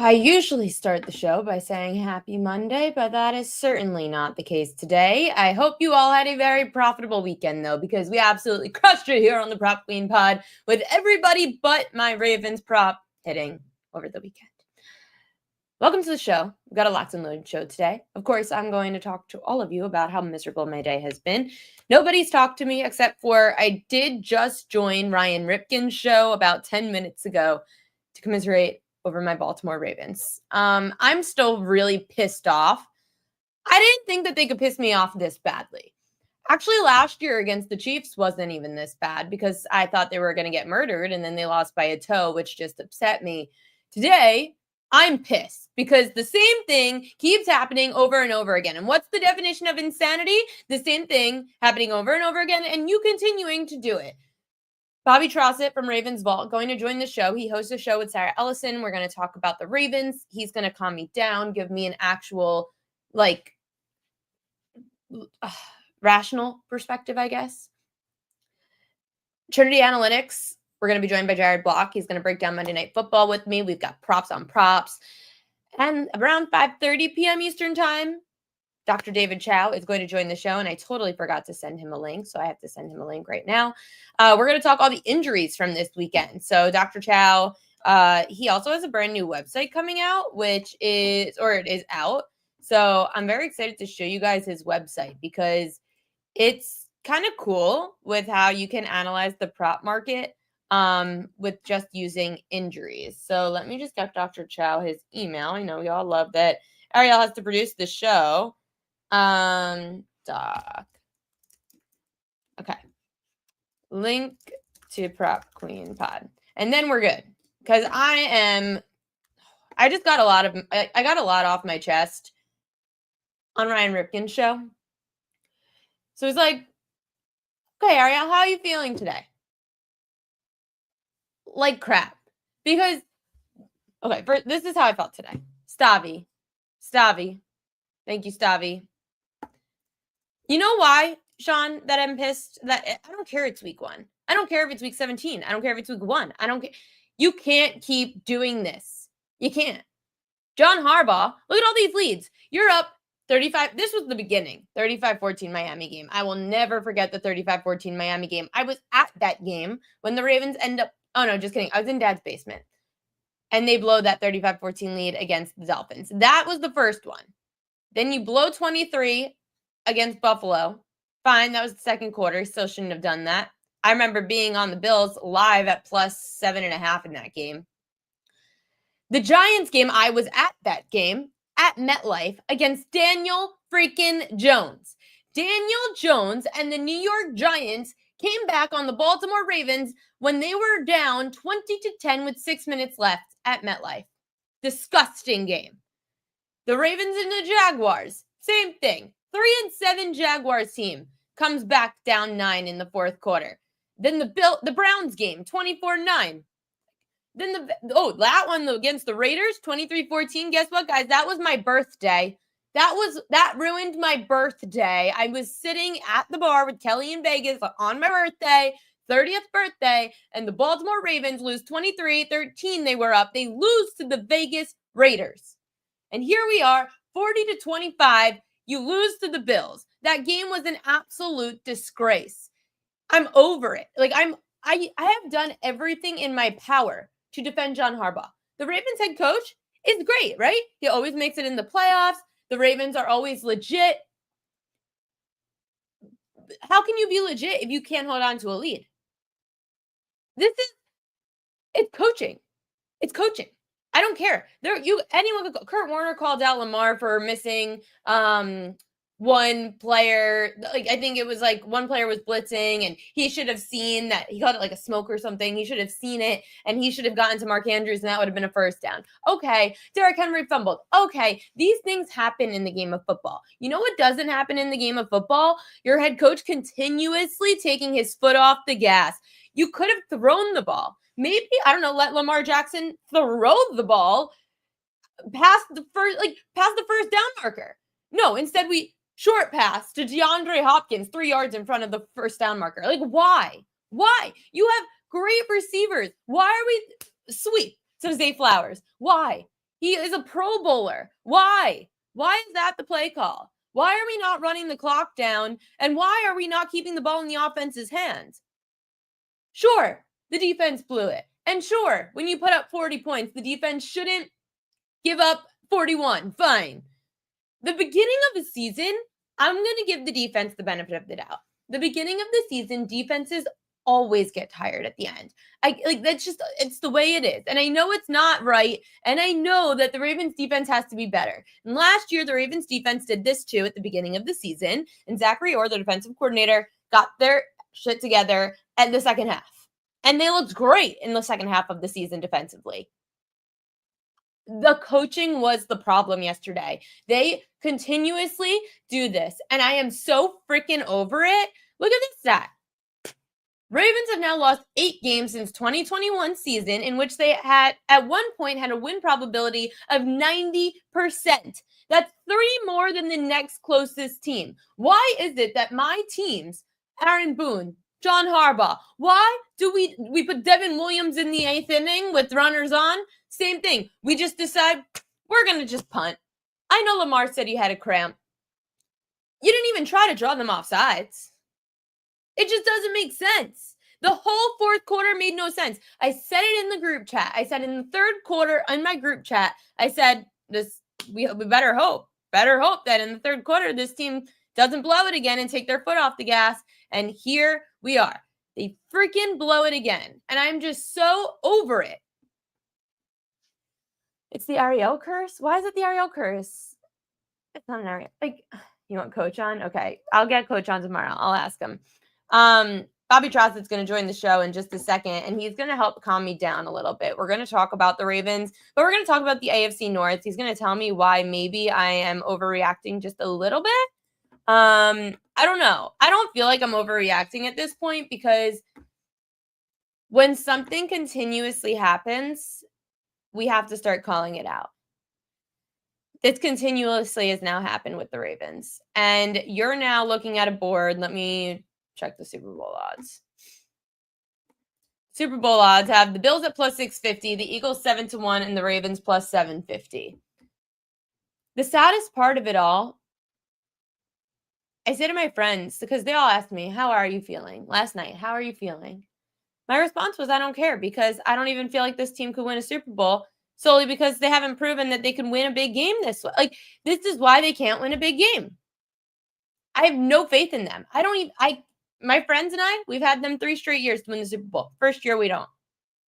I usually start the show by saying happy Monday, but that is certainly not the case today. I hope you all had a very profitable weekend, though, because we absolutely crushed it here on the Prop Queen Pod with everybody but my Ravens prop hitting over the weekend. Welcome to the show. We've got a locked and loaded show today. Of course, I'm going to talk to all of you about how miserable my day has been. Nobody's talked to me except for I did just join Ryan Ripken's show about 10 minutes ago to commiserate over my Baltimore Ravens. I'm still really pissed off. I didn't think that they could piss me off this badly. Actually, last year against the Chiefs wasn't even this bad because I thought they were going to get murdered and then they lost by a toe, which just upset me. Today, I'm pissed because the same thing keeps happening over and over again. And what's the definition of insanity? The same thing happening over and over again and you continuing to do it. Bobby Trosset from RavensVault going to join the show. He hosts a show with Sarah Ellison. We're going to talk about the Ravens. He's going to calm me down, give me an actual, rational perspective, I guess. Trinity Analytics. We're going to be joined by Jared Block. He's going to break down Monday Night Football with me. We've got props on props. And around 5:30 p.m. Eastern Time, Dr. David Chao is going to join the show, and I totally forgot to send him a link, so I have to send him a link right now. We're going to talk all the injuries from this weekend. So Dr. Chao, he also has a brand new website coming out, it is out. So I'm very excited to show you guys his website because it's kind of cool with how you can analyze the prop market with just using injuries. So let me just get Dr. Chao his email. I know we all love that Ariel has to produce the show. Doc. Okay. Link to Prop Queen Pod. And then we're good. Because I just got I got a lot off my chest on Ryan Ripken's show. So he's like, okay, Ariel, how are you feeling today? Like crap. Because, okay, this is how I felt today. Stavi. Thank you, Stavi. You know why, Sean, that I'm pissed? That I don't care it's week 1. I don't care if it's week 17. I don't care if it's week 1. I don't care. You can't keep doing this. You can't. John Harbaugh, look at all these leads. You're up 35. This was the beginning. 35-14 Miami game. I will never forget the 35-14 Miami game. I was at that game when the Ravens end up. Oh, no, just kidding. I was in Dad's basement. And they blow that 35-14 lead against the Dolphins. That was the first one. Then you blow 23 against Buffalo. Fine, that was the second quarter. Still shouldn't have done that. I remember being on the Bills live at plus 7.5 in that game. The Giants game, I was at that game at MetLife against Daniel freaking Jones. Daniel Jones and the New York Giants came back on the Baltimore Ravens when they were down 20-10 with 6 minutes left at MetLife. Disgusting game. The Ravens and the Jaguars, same thing. 3-7 Jaguars team comes back down 9 in the fourth quarter. Then the Browns game, 24-9. Then that one against the Raiders, 23-14. Guess what, guys? That was my birthday. That ruined my birthday. I was sitting at the bar with Kelly in Vegas on my birthday, 30th birthday, and the Baltimore Ravens lose 23-13. They were up. They lose to the Vegas Raiders. And here we are, 40-25. You lose to the Bills. That game was an absolute disgrace. I'm over it. I have done everything in my power to defend John Harbaugh. The Ravens head coach is great, right? He always makes it in the playoffs. The Ravens are always legit. How can you be legit if you can't hold on to a lead? It's coaching. It's coaching. I don't care. Anyone could. Kurt Warner called out Lamar for missing one player. I think it was one player was blitzing and he should have seen that. He called it a smoke or something. He should have seen it and he should have gotten to Mark Andrews and that would have been a first down. Okay. Derrick Henry fumbled. Okay. These things happen in the game of football. You know what doesn't happen in the game of football? Your head coach continuously taking his foot off the gas. You could have thrown the ball. Maybe, I don't know, let Lamar Jackson throw the ball past the first down marker. No, instead we short pass to DeAndre Hopkins 3 yards in front of the first down marker. Why? Why? You have great receivers. Why are we sweep to Zay Flowers? Why? He is a Pro Bowler. Why? Why is that the play call? Why are we not running the clock down? And why are we not keeping the ball in the offense's hands? Sure, the defense blew it. And sure, when you put up 40 points, the defense shouldn't give up 41. Fine. The beginning of the season, I'm going to give the defense the benefit of the doubt. The beginning of the season, defenses always get tired at the end. That's just, it's the way it is. And I know it's not right. And I know that the Ravens defense has to be better. And last year, the Ravens defense did this too at the beginning of the season. And Zachary Orr, the defensive coordinator, got their shit together at the second half. And they looked great in the second half of the season defensively. The coaching was the problem yesterday. They continuously do this. And I am so freaking over it. Look at this stat. Ravens have now lost 8 games since 2021 season, in which they had at one point had a win probability of 90%. That's 3 more than the next closest team. Why is it that my teams, Aaron Boone, John Harbaugh, why do we put Devin Williams in the 8th inning with runners on? Same thing. We just decide we're going to just punt. I know Lamar said he had a cramp. You didn't even try to draw them off sides. It just doesn't make sense. The whole fourth quarter made no sense. I said it in the group chat. I said in the third quarter in my group chat, I said we better hope that in the third quarter this team doesn't blow it again and take their foot off the gas. And here we are. They freaking blow it again. And I'm just so over it. It's the Ariel curse? Why is it the Ariel curse? It's not an Ariel. You want Coach on? Okay. I'll get Coach on tomorrow. I'll ask him. Bobby Trosset's going to join the show in just a second, and he's going to help calm me down a little bit. We're going to talk about the Ravens, but we're going to talk about the AFC North. He's going to tell me why maybe I am overreacting just a little bit. I don't know. I don't feel like I'm overreacting at this point because when something continuously happens, we have to start calling it out. This continuously has now happened with the Ravens. And you're now looking at a board. Let me check the Super Bowl odds. Super Bowl odds have the Bills at plus 650, the Eagles 7-1, and the Ravens plus 750. The saddest part of it all, I say to my friends, because they all asked me, how are you feeling? Last night, how are you feeling? My response was, I don't care, because I don't even feel like this team could win a Super Bowl solely because they haven't proven that they can win a big game this way. This is why they can't win a big game. I have no faith in them. My friends and I, we've had them 3 straight years to win the Super Bowl. First year, we don't.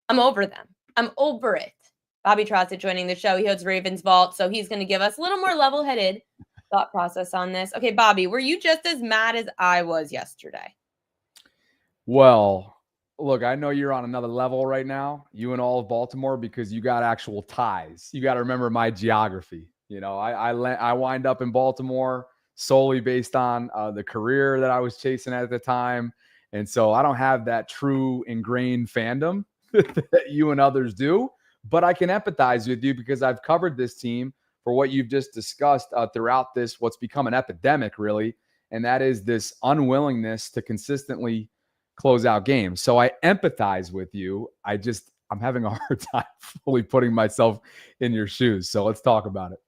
I'm over them. I'm over it. Bobby Trosset joining the show. He hosts RavensVault, so he's going to give us a little more level-headed thought process on this. Okay, Bobby, were you just as mad as I was yesterday? Well, look, I know you're on another level right now, you and all of Baltimore, because you got actual ties. You got to remember my geography. You know, I wind up in Baltimore solely based on the career that I was chasing at the time. And so I don't have that true ingrained fandom that you and others do, but I can empathize with you because I've covered this team for what you've just discussed throughout this, what's become an epidemic really. And that is this unwillingness to consistently close out games. So I empathize with you. I'm having a hard time fully putting myself in your shoes. So let's talk about it.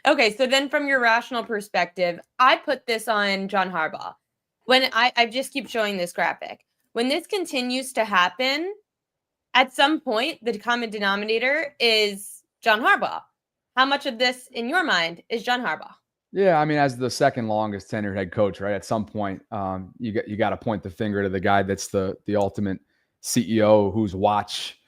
Okay, so then from your rational perspective, I put this on John Harbaugh. When I just keep showing this graphic. When this continues to happen, at some point, the common denominator is John Harbaugh. How much of this, in your mind, is John Harbaugh? Yeah, I mean, as the second longest tenured head coach, right? At some point, you got to point the finger to the guy that's the ultimate CEO whose watch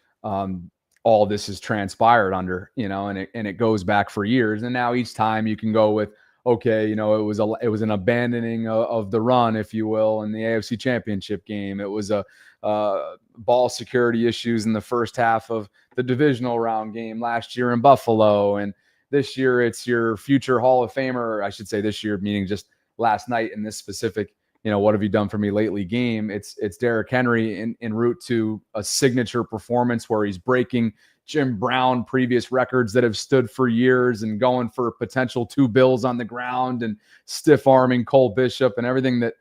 all this has transpired under, and it goes back for years. And now each time you can go with, okay, it was an abandoning of the run, if you will, in the AFC Championship game. It was a ball security issues in the first half of the divisional round game last year in Buffalo, and this year it's your future Hall of Famer. I should say this year, meaning just last night in this specific, what have you done for me lately game. It's Derrick Henry en route to a signature performance where he's breaking Jim Brown previous records that have stood for years and going for potential 2 bills on the ground and stiff arming Cole Bishop and everything that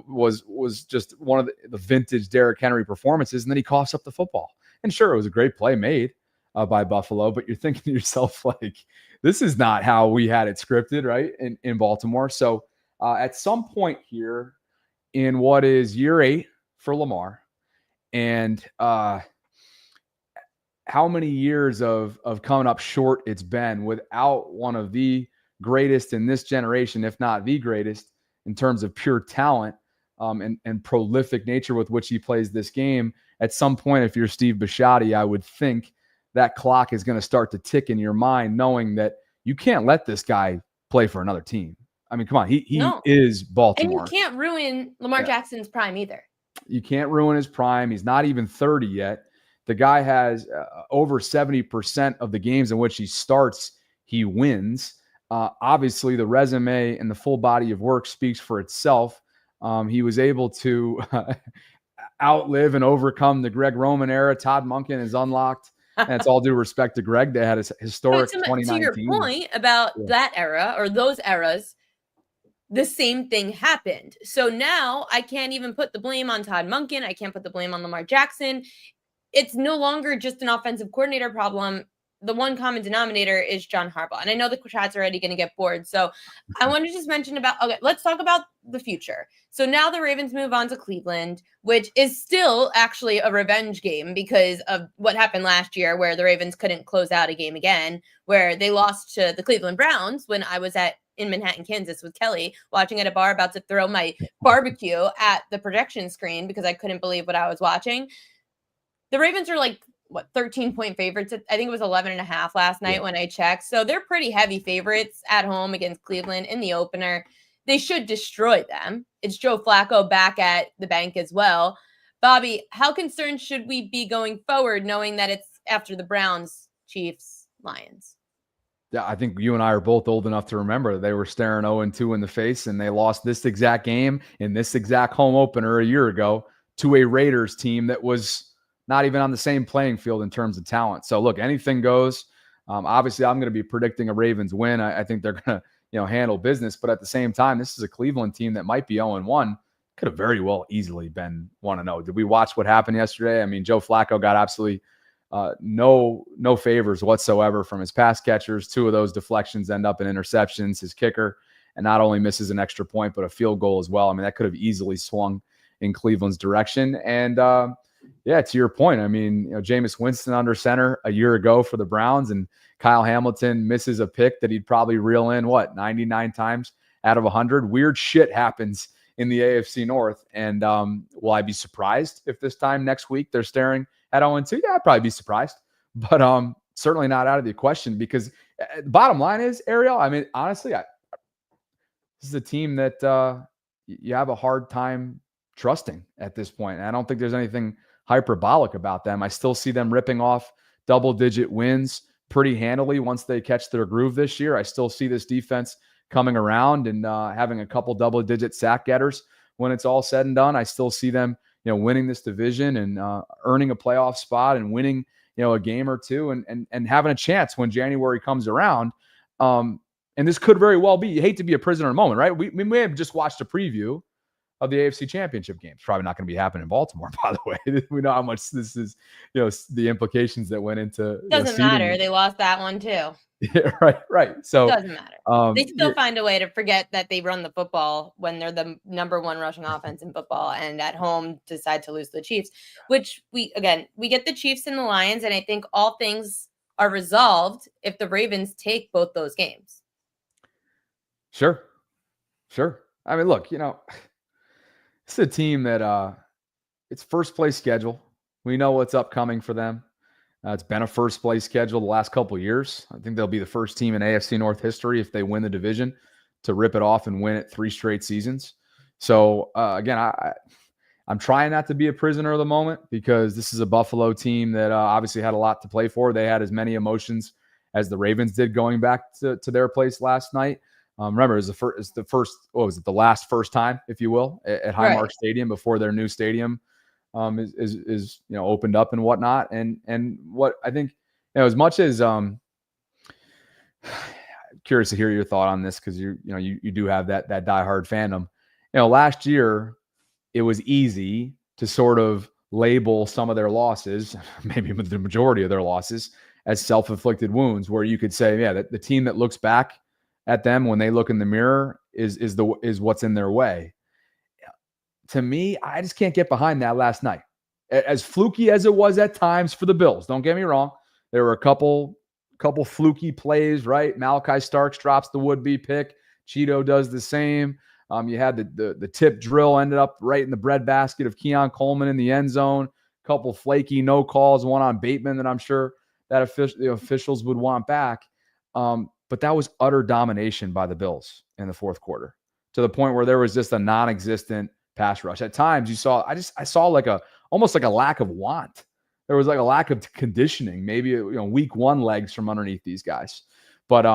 was just one of the vintage Derrick Henry performances. And then he coughs up the football. And sure, it was a great play made. by Buffalo, but you're thinking to yourself, like, this is not how we had it scripted, right? In Baltimore. So at some point here in what is year 8 for Lamar, and how many years of coming up short it's been without one of the greatest in this generation, if not the greatest, in terms of pure talent and prolific nature with which he plays this game. At some point, if you're Steve Bisciotti, I would think that clock is going to start to tick in your mind, knowing that you can't let this guy play for another team. I mean, come on, he No. is Baltimore. And you can't ruin Lamar Jackson's prime either. You can't ruin his prime. He's not even 30 yet. The guy has over 70% of the games in which he starts, he wins. Obviously, the resume and the full body of work speaks for itself. He was able to outlive and overcome the Greg Roman era. Todd Monken is unlocked. And it's all due respect to Greg. They had a historic 2019. To your point about that era or those eras, the same thing happened. So now I can't even put the blame on Todd Monken. I can't put the blame on Lamar Jackson. It's no longer just an offensive coordinator problem. The one common denominator is John Harbaugh. And I know the chat's already going to get bored. So I want to just mention let's talk about the future. So now the Ravens move on to Cleveland, which is still actually a revenge game because of what happened last year where the Ravens couldn't close out a game again, where they lost to the Cleveland Browns when I was in Manhattan, Kansas with Kelly, watching at a bar, about to throw my barbecue at the projection screen because I couldn't believe what I was watching. The Ravens are 13-point favorites. I think it was 11.5 last night when I checked. So they're pretty heavy favorites at home against Cleveland in the opener. They should destroy them. It's Joe Flacco back at the bank as well. Bobby, how concerned should we be going forward knowing that it's after the Browns, Chiefs, Lions? Yeah, I think you and I are both old enough to remember they were staring 0-2 in the face, and they lost this exact game in this exact home opener a year ago to a Raiders team that was not even on the same playing field in terms of talent. So look, anything goes. Obviously, I'm going to be predicting a Ravens win. I think they're going to handle business, but at the same time, this is a Cleveland team that might be 0-1. Could have very well easily been 1-0. Did we watch what happened yesterday? I mean, Joe Flacco got absolutely no favors whatsoever from his pass catchers. 2 of those deflections end up in interceptions. His kicker, and not only misses an extra point, but a field goal as well. I mean, that could have easily swung in Cleveland's direction. And yeah, to your point, I mean, Jameis Winston under center a year ago for the Browns, and Kyle Hamilton misses a pick that he'd probably reel in 99 times out of 100. Weird shit happens in the AFC North. And will I be surprised if this time next week they're staring at 0-2? Yeah, I'd probably be surprised, but certainly not out of the question, because the bottom line is, Ariel, I mean, honestly, this is a team that you have a hard time trusting at this point. And I don't think there's anything hyperbolic about them. I still see them ripping off double-digit wins pretty handily once they catch their groove this year. I still see this defense coming around and having a couple double-digit sack getters when it's all said and done. I still see them, winning this division and earning a playoff spot and winning, a game or two and having a chance when January comes around. And this could very well be, you hate to be a prisoner in a moment, right? We may have just watched a preview of the AFC Championship games. Probably not going to be happening in Baltimore, by the way. We know how much this is, the implications that went into. Doesn't matter. They lost that one too. Yeah, right. So it doesn't matter. They still find a way to forget that they run the football when they're the number 1 rushing offense in football, and at home decide to lose to the Chiefs, which we get the Chiefs and the Lions. And I think all things are resolved if the Ravens take both those games. Sure. I mean, look, it's a team that it's first place schedule. We know what's upcoming for them. It's been a first place schedule the last couple of years. I think they'll be the first team in AFC North history, if they win the division, to rip it off and win it 3 straight seasons. So again, I'm trying not to be a prisoner of the moment, because this is a Buffalo team that obviously had a lot to play for. They had as many emotions as the Ravens did going back to their place last night. Remember, it was the last first time, if you will, at Highmark Stadium before their new stadium is opened up and whatnot. And what I think, as much as curious to hear your thought on this, because you do have that diehard fandom. Last year it was easy to sort of label some of their losses, maybe the majority of their losses, as self-inflicted wounds, where you could say, yeah, that the team that looks back at them when they look in the mirror is what's in their way. To me, I just can't get behind that last night. As fluky as it was at times for the Bills, don't get me wrong. There were a couple fluky plays, right? Malachi Starks drops the would-be pick. Cheeto does the same. You had the tip drill ended up right in the breadbasket of Keon Coleman in the end zone. A couple flaky no calls, one on Bateman that I'm sure that the officials would want back. But that was utter domination by the Bills in the fourth quarter, to the point where there was just a non-existent pass rush. At times you saw, I saw almost like a lack of want. There was like a lack of conditioning, maybe, week one legs from underneath these guys. But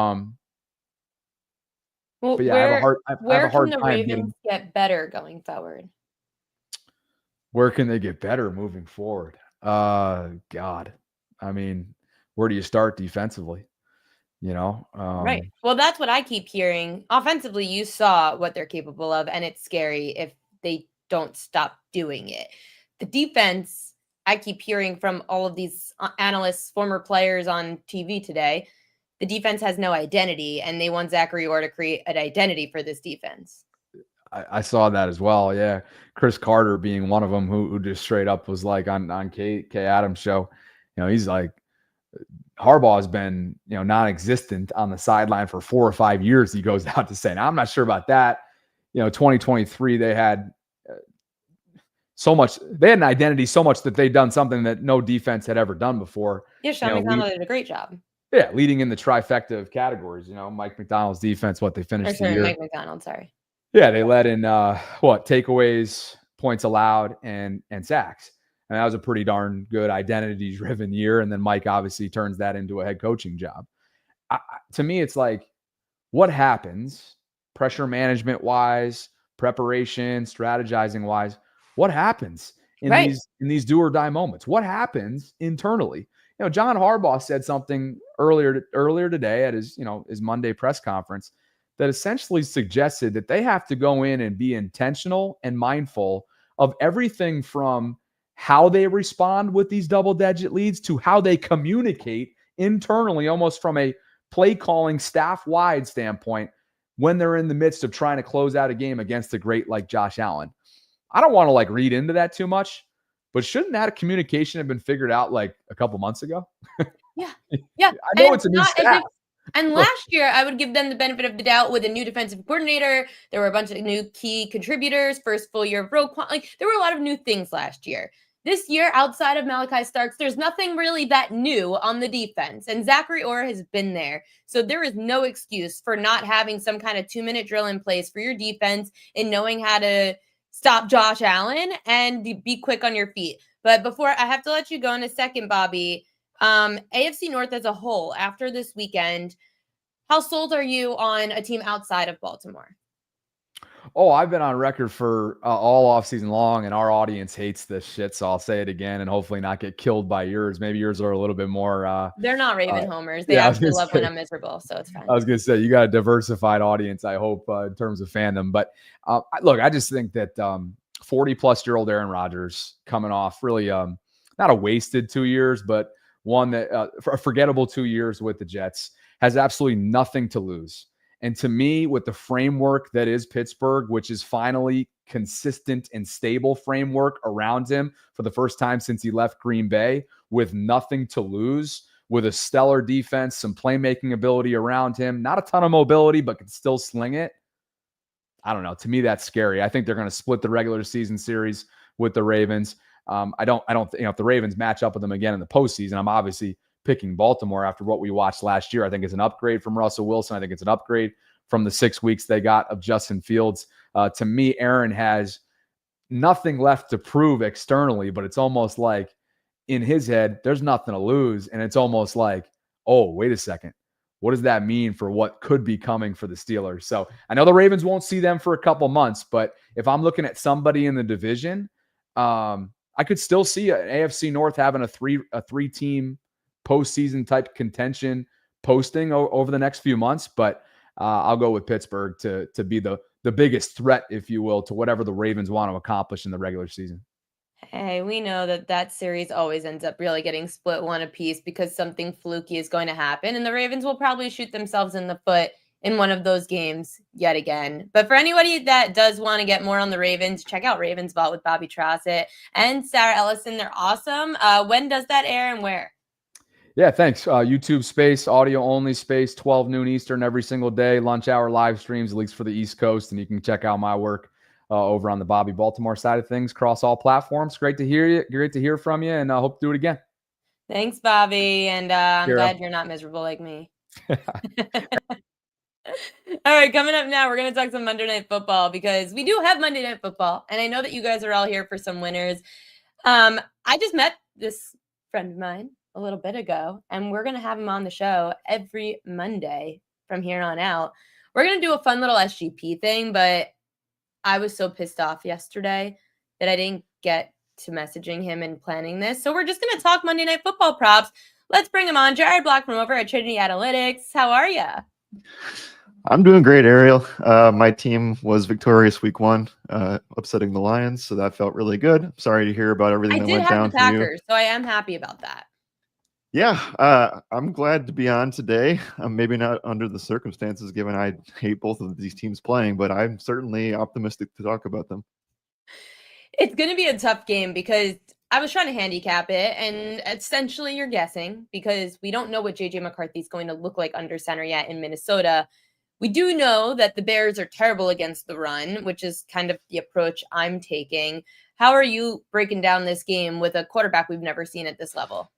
yeah, I have a hard where time can the Ravens get better going forward? Where can they get better moving forward? God, I mean, where do you start defensively? Right. Well, that's what I keep hearing. Offensively, you saw what they're capable of, and it's scary if they don't stop doing it. The defense, I keep hearing from all of these analysts, former players on TV today, the defense has no identity, and they want Zachary Orr to create an identity for this defense. I saw that as well. Yeah. Chris Carter being one of them who just straight up was like on Kay Adams' show, he's like, Harbaugh has been, non-existent on the sideline for 4 or 5 years. He goes out to say, now I'm not sure about that. 2023, they had so much, they had an identity so much that they'd done something that no defense had ever done before. Yeah, Sean McDonald did a great job. Yeah, leading in the trifecta of categories. Mike McDonald's defense, what they finished the year. Mike McDonald, sorry. Yeah, they led in takeaways, points allowed, and sacks. And that was a pretty darn good identity-driven year. And then Mike obviously turns that into a head coaching job. To me, it's like, what happens pressure management-wise, preparation, strategizing-wise? What happens in these do or die moments? What happens internally? John Harbaugh said something earlier today at his Monday press conference that essentially suggested that they have to go in and be intentional and mindful of everything from how they respond with these double-digit leads to how they communicate internally, almost from a play calling staff-wide standpoint, when they're in the midst of trying to close out a game against a great like Josh Allen. I don't want to read into that too much, but shouldn't that communication have been figured out like a couple months ago? Yeah. I know it's a new staff. And last year, I would give them the benefit of the doubt with a new defensive coordinator. There were a bunch of new key contributors, first full year of Roquan. There were a lot of new things last year. This year, outside of Malachi Starks, there's nothing really that new on the defense. And Zachary Orr has been there. So there is no excuse for not having some kind of 2-minute drill in place for your defense and knowing how to stop Josh Allen and be quick on your feet. But before I have to let you go in a second, Bobby, AFC North as a whole, after this weekend, how sold are you on a team outside of Baltimore? Oh, I've been on record for all offseason long, and our audience hates this shit, so I'll say it again and hopefully not get killed by yours. Maybe yours are a little bit more... They're not Raven homers. They actually love when I'm miserable, so it's fine. I was going to say, you got a diversified audience, I hope, in terms of fandom. But look, I just think that 40-plus-year-old Aaron Rodgers coming off really not a wasted 2 years, but one that a forgettable 2 years with the Jets, has absolutely nothing to lose. And to me, with the framework that is Pittsburgh, which is finally consistent and stable framework around him for the first time since he left Green Bay, with nothing to lose, with a stellar defense, some playmaking ability around him, not a ton of mobility, but can still sling it. I don't know. To me, that's scary. I think they're going to split the regular season series with the Ravens. I don't if the Ravens match up with them again in the postseason, I'm obviously picking Baltimore after what we watched last year. I think it's an upgrade from Russell Wilson. I think it's an upgrade from the 6 weeks they got of Justin Fields. To me, Aaron has nothing left to prove externally, but it's almost like in his head, there's nothing to lose. And it's almost like, oh, wait a second. What does that mean for what could be coming for the Steelers? So I know the Ravens won't see them for a couple months, but if I'm looking at somebody in the division, I could still see an AFC North having a three-team postseason type contention posting over the next few months, but I'll go with Pittsburgh to be the biggest threat, if you will, to whatever the Ravens want to accomplish in the regular season. Hey, we know that series always ends up really getting split one apiece because something fluky is going to happen, and the Ravens will probably shoot themselves in the foot in one of those games yet again. But for anybody that does want to get more on the Ravens, check out RavensVault with Bobby Trosset and Sarah Ellison. They're awesome. When does that air and where? Yeah, thanks. YouTube space, audio only space, 12 noon Eastern every single day, lunch hour live streams, at least for the East Coast. And you can check out my work over on the Bobby Baltimore side of things across all platforms. Great to hear you. Great to hear from you, and I hope to do it again. Thanks, Bobby. And I'm Kira. glad you're not miserable like me. All right, coming up now, we're going to talk some Monday Night Football because we do have Monday Night Football. And I know that you guys are all here for some winners. I just met this friend of mine a little bit ago, and we're going to have him on the show every Monday from here on out. We're going to do a fun little SGP thing, but I was so pissed off yesterday that I didn't get to messaging him and planning this. So we're just going to talk Monday Night Football props. Let's bring him on. Jared Block from over at Trinity Analytics. How are you? I'm doing great, Ariel. My team was victorious week 1, upsetting the Lions, so that felt really good. Sorry to hear about everything that went down the Packers, so I am happy about that. Yeah, I'm glad to be on today. Maybe not under the circumstances, given I hate both of these teams playing, but I'm certainly optimistic to talk about them. It's going to be a tough game because I was trying to handicap it, and essentially you're guessing because we don't know what J.J. McCarthy is going to look like under center yet in Minnesota. We do know that the Bears are terrible against the run, which is kind of the approach I'm taking. How are you breaking down this game with a quarterback we've never seen at this level?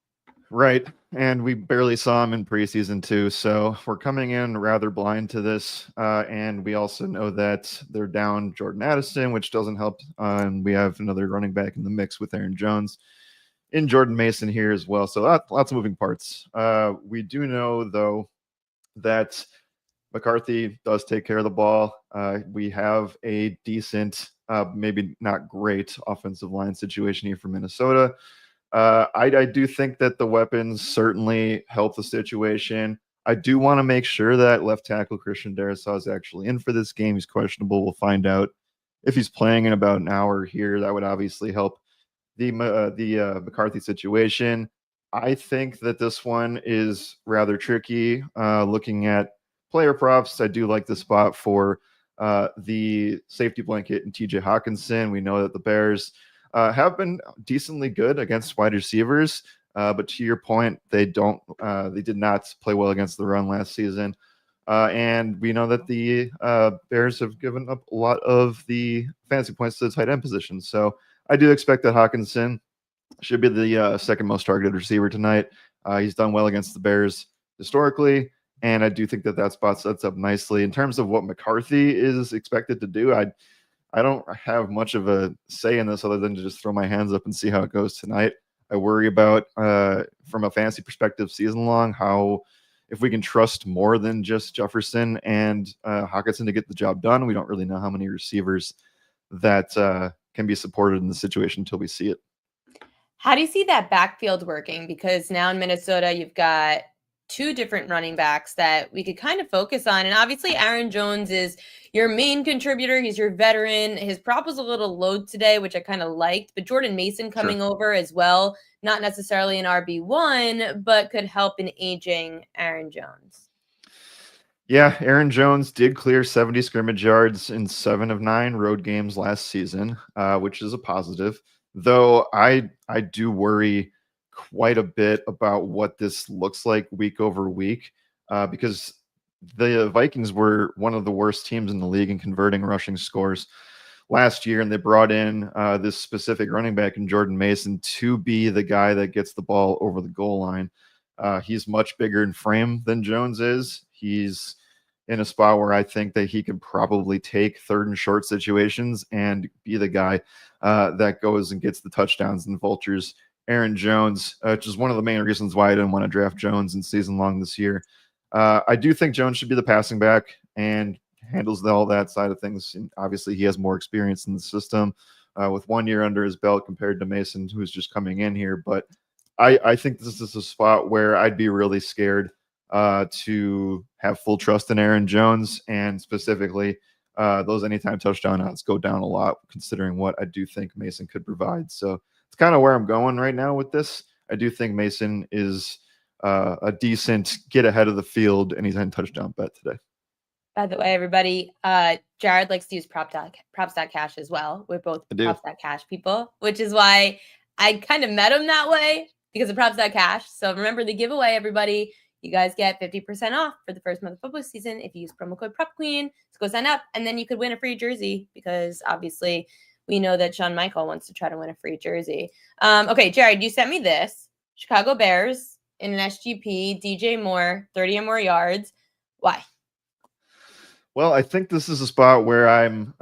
Right, and we barely saw him in preseason too, so we're coming in rather blind to this, and we also know that they're down Jordan Addison, which doesn't help, and we have another running back in the mix with Aaron Jones in Jordan Mason here as well, so lots of moving parts. We do know, though, that McCarthy does take care of the ball. We have a decent, maybe not great offensive line situation here for Minnesota. I do think that the weapons certainly help the situation. I do want to make sure that left tackle Christian Darrisaw is actually in for this game. He's questionable. We'll find out if he's playing in about an hour here. That would obviously help the McCarthy situation. I think that this one is rather tricky. Looking at player props, I do like the spot for the safety blanket and TJ Hawkinson. We know that the Bears have been decently good against wide receivers, but to your point, they did not play well against the run last season. And we know that the Bears have given up a lot of the fantasy points to the tight end position. So I do expect that Hawkinson should be the second most targeted receiver tonight. He's done well against the Bears historically, and I do think that spot sets up nicely. In terms of what McCarthy is expected to do, I don't have much of a say in this other than to just throw my hands up and see how it goes tonight. I worry about, from a fantasy perspective, season long, how if we can trust more than just Jefferson and Hawkinson to get the job done. We don't really know how many receivers that can be supported in the situation until we see it. How do you see that backfield working? Because now in Minnesota, you've got 2 different running backs that we could kind of focus on. And obviously, Aaron Jones is your main contributor. He's your veteran. His prop was a little low today, which I kind of liked. But Jordan Mason coming over as well, not necessarily an RB1, but could help in aging Aaron Jones. Yeah, Aaron Jones did clear 70 scrimmage yards in 7 of 9 road games last season, which is a positive. Though I do worry quite a bit about what this looks like week over week, because the Vikings were one of the worst teams in the league in converting rushing scores last year, and they brought in this specific running back in Jordan Mason to be the guy that gets the ball over the goal line. He's much bigger in frame than Jones is. He's in a spot where I think that he could probably take 3rd and short situations and be the guy that goes and gets the touchdowns and vultures Aaron Jones, which is one of the main reasons why I didn't want to draft Jones in season long this year. I do think Jones should be the passing back and handles all that side of things. And obviously, he has more experience in the system with 1 year under his belt compared to Mason, who's just coming in here. But I think this is a spot where I'd be really scared to have full trust in Aaron Jones. And specifically, those anytime touchdown odds go down a lot, considering what I do think Mason could provide. So it's kind of where I'm going right now with this. I do think Mason is a decent get ahead of the field anytime touchdown bet today. By the way, everybody, Jared likes to use props.cash as well. We're both props.cash people, which is why I kind of met him that way, because of props.cash. So remember the giveaway, everybody. You guys get 50% off for the first month of football season if you use promo code PropQueen. So go sign up, and then you could win a free jersey, because obviously we know that Sean Michael wants to try to win a free jersey. Okay, Jared, you sent me this. Chicago Bears in an SGP, DJ Moore, 30 or more yards. Why? Well, I think this is a spot where I'm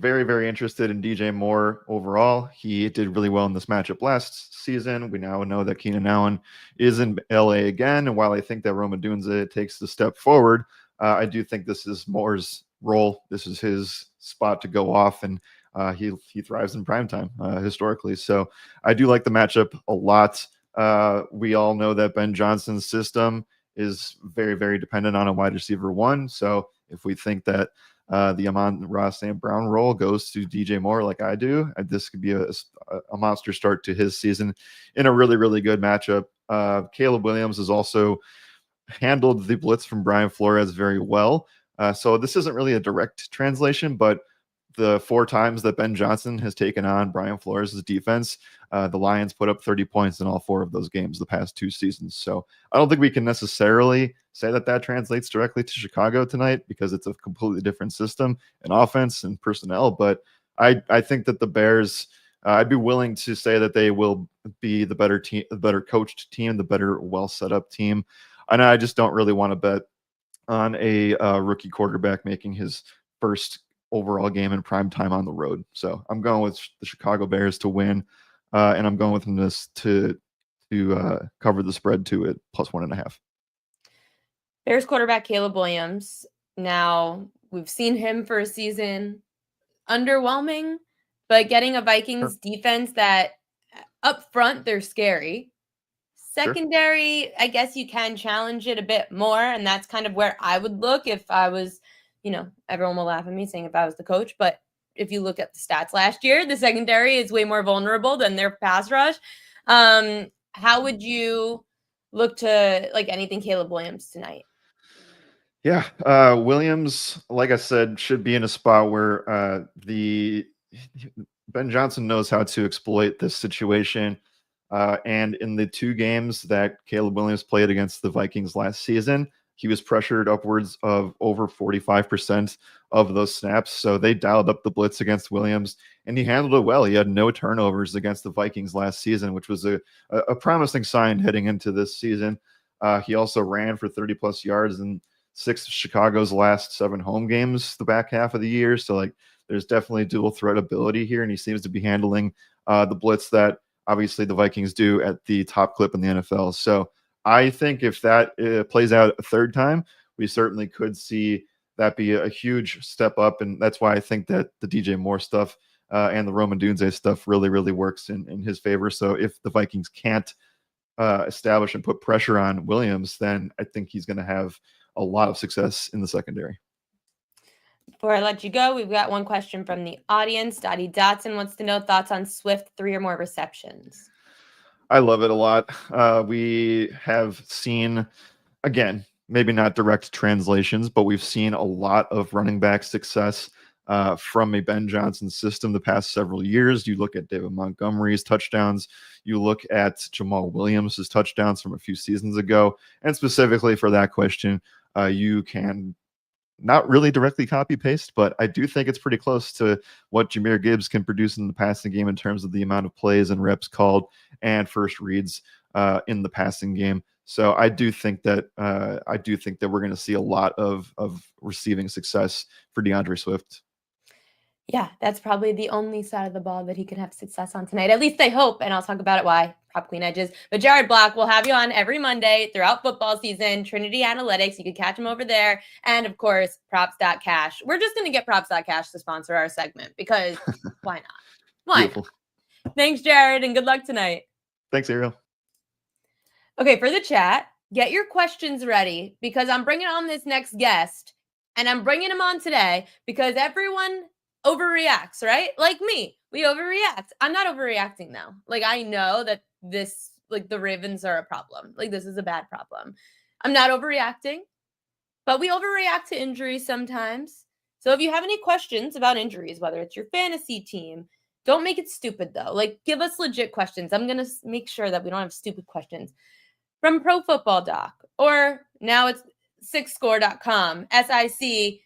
very, very interested in DJ Moore overall. He did really well in this matchup last season. We now know that Keenan Allen is in LA again. And while I think that Roma Dunze takes the step forward, I do think this is Moore's role. This is his spot to go off, and he thrives in primetime historically. So I do like the matchup a lot. We all know that Ben Johnson's system is very, very dependent on a wide receiver one. So if we think that the Amon-Ra St. Brown role goes to DJ Moore like I do, this could be a monster start to his season in a really, really good matchup. Caleb Williams has also handled the blitz from Brian Flores very well. So this isn't really a direct translation, but the 4 times that Ben Johnson has taken on Brian Flores' defense, the Lions put up 30 points in all 4 of those games the past 2 seasons. So I don't think we can necessarily say that that translates directly to Chicago tonight, because it's a completely different system and offense and personnel. But I think that the Bears, I'd be willing to say that they will be the better team, the better coached team, the better well set up team. And I just don't really want to bet on a rookie quarterback making his first overall game in prime time on the road. So I'm going with the Chicago Bears to win, and I'm going with them to cover the spread to it +1.5. Bears quarterback Caleb Williams. Now, we've seen him for a season, underwhelming, but getting a Vikings defense that up front, they're scary. Secondary, I guess you can challenge it a bit more, and that's kind of where I would look if I was, everyone will laugh at me saying if I was the coach, but if you look at the stats last year, the secondary is way more vulnerable than their pass rush. How would you look to anything Caleb Williams tonight? Yeah, Williams, like I said, should be in a spot where Ben Johnson knows how to exploit this situation. And in the 2 games that Caleb Williams played against the Vikings last season, he was pressured upwards of over 45% of those snaps. So they dialed up the blitz against Williams, and he handled it well. He had no turnovers against the Vikings last season, which was a promising sign heading into this season. He also ran for 30+ yards in 6 of Chicago's last 7 home games the back half of the year. So there's definitely dual threat ability here, and he seems to be handling the blitz that obviously the Vikings do at the top clip in the NFL. So I think if that plays out a 3rd time, we certainly could see that be a huge step up. And that's why I think that the DJ Moore stuff and the Roma Dunze stuff really, really works in his favor. So if the Vikings can't establish and put pressure on Williams, then I think he's going to have a lot of success in the secondary. Before I let you go, we've got one question from the audience. Dottie Dotson wants to know thoughts on Swift 3 or more receptions. I love it a lot. We have seen, again, maybe not direct translations, but we've seen a lot of running back success from a Ben Johnson system the past several years. You look at David Montgomery's touchdowns, you look at Jamal Williams' touchdowns from a few seasons ago, and specifically for that question, you can not really directly copy paste, but I do think it's pretty close to what Jahmyr Gibbs can produce in the passing game in terms of the amount of plays and reps called and first reads in the passing game. So I do think that we're going to see a lot of receiving success for DeAndre Swift. Yeah, that's probably the only side of the ball that he can have success on tonight. At least I hope, and I'll talk about it why. Prop Queen Edges. But Jared Block, we'll have you on every Monday throughout football season. Trinity Analytics, you can catch him over there. And of course, props.cash. We're just going to get props.cash to sponsor our segment because why not? Why not? Thanks, Jared, and good luck tonight. Thanks, Ariel. Okay, for the chat, get your questions ready because I'm bringing on this next guest. And I'm bringing him on today because everyone overreacts, right? Like me, we overreact. I'm not overreacting though. Like, I know that this, like, the Ravens are a problem. Like, this is a bad problem. I'm not overreacting, but we overreact to injuries sometimes. So if you have any questions about injuries, whether it's your fantasy team, don't make it stupid though. Like, give us legit questions. I'm going to make sure that we don't have stupid questions from Pro Football Doc, or now it's SICScore.com, SIC.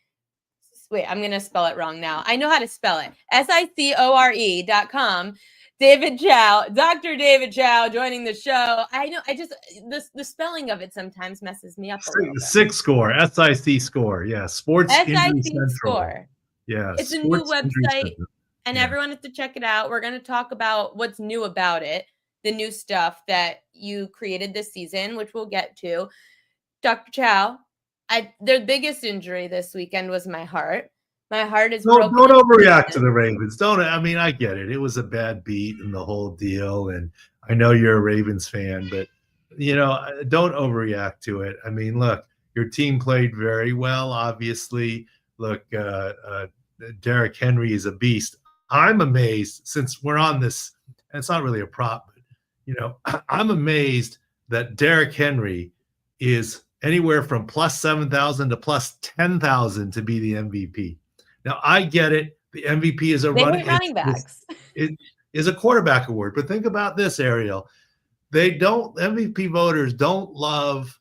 Wait, I'm going to spell it wrong now. I know how to spell it. SICORE.com. David Chao, Dr. David Chao joining the show. I know, the spelling of it sometimes messes me up a little bit. SIC Score, SIC Score. Yeah, Sports Injury Central. Score. Yeah, it's a new website, and everyone has to check it out. We're going to talk about what's new about it, the new stuff that you created this season, which we'll get to. Dr. Chao, their biggest injury this weekend was my heart. My heart is broken. Don't overreact to the Ravens. I get it. It was a bad beat and the whole deal. And I know you're a Ravens fan, but, don't overreact to it. I mean, look, your team played very well, obviously. Look, Derrick Henry is a beast. I'm amazed, since we're on this, and it's not really a prop, but, I'm amazed that Derrick Henry is anywhere from plus 7,000 to plus 10,000 to be the MVP. Now, I get it. The MVP is running backs. It is a quarterback award. But think about this, Ariel. MVP voters don't love,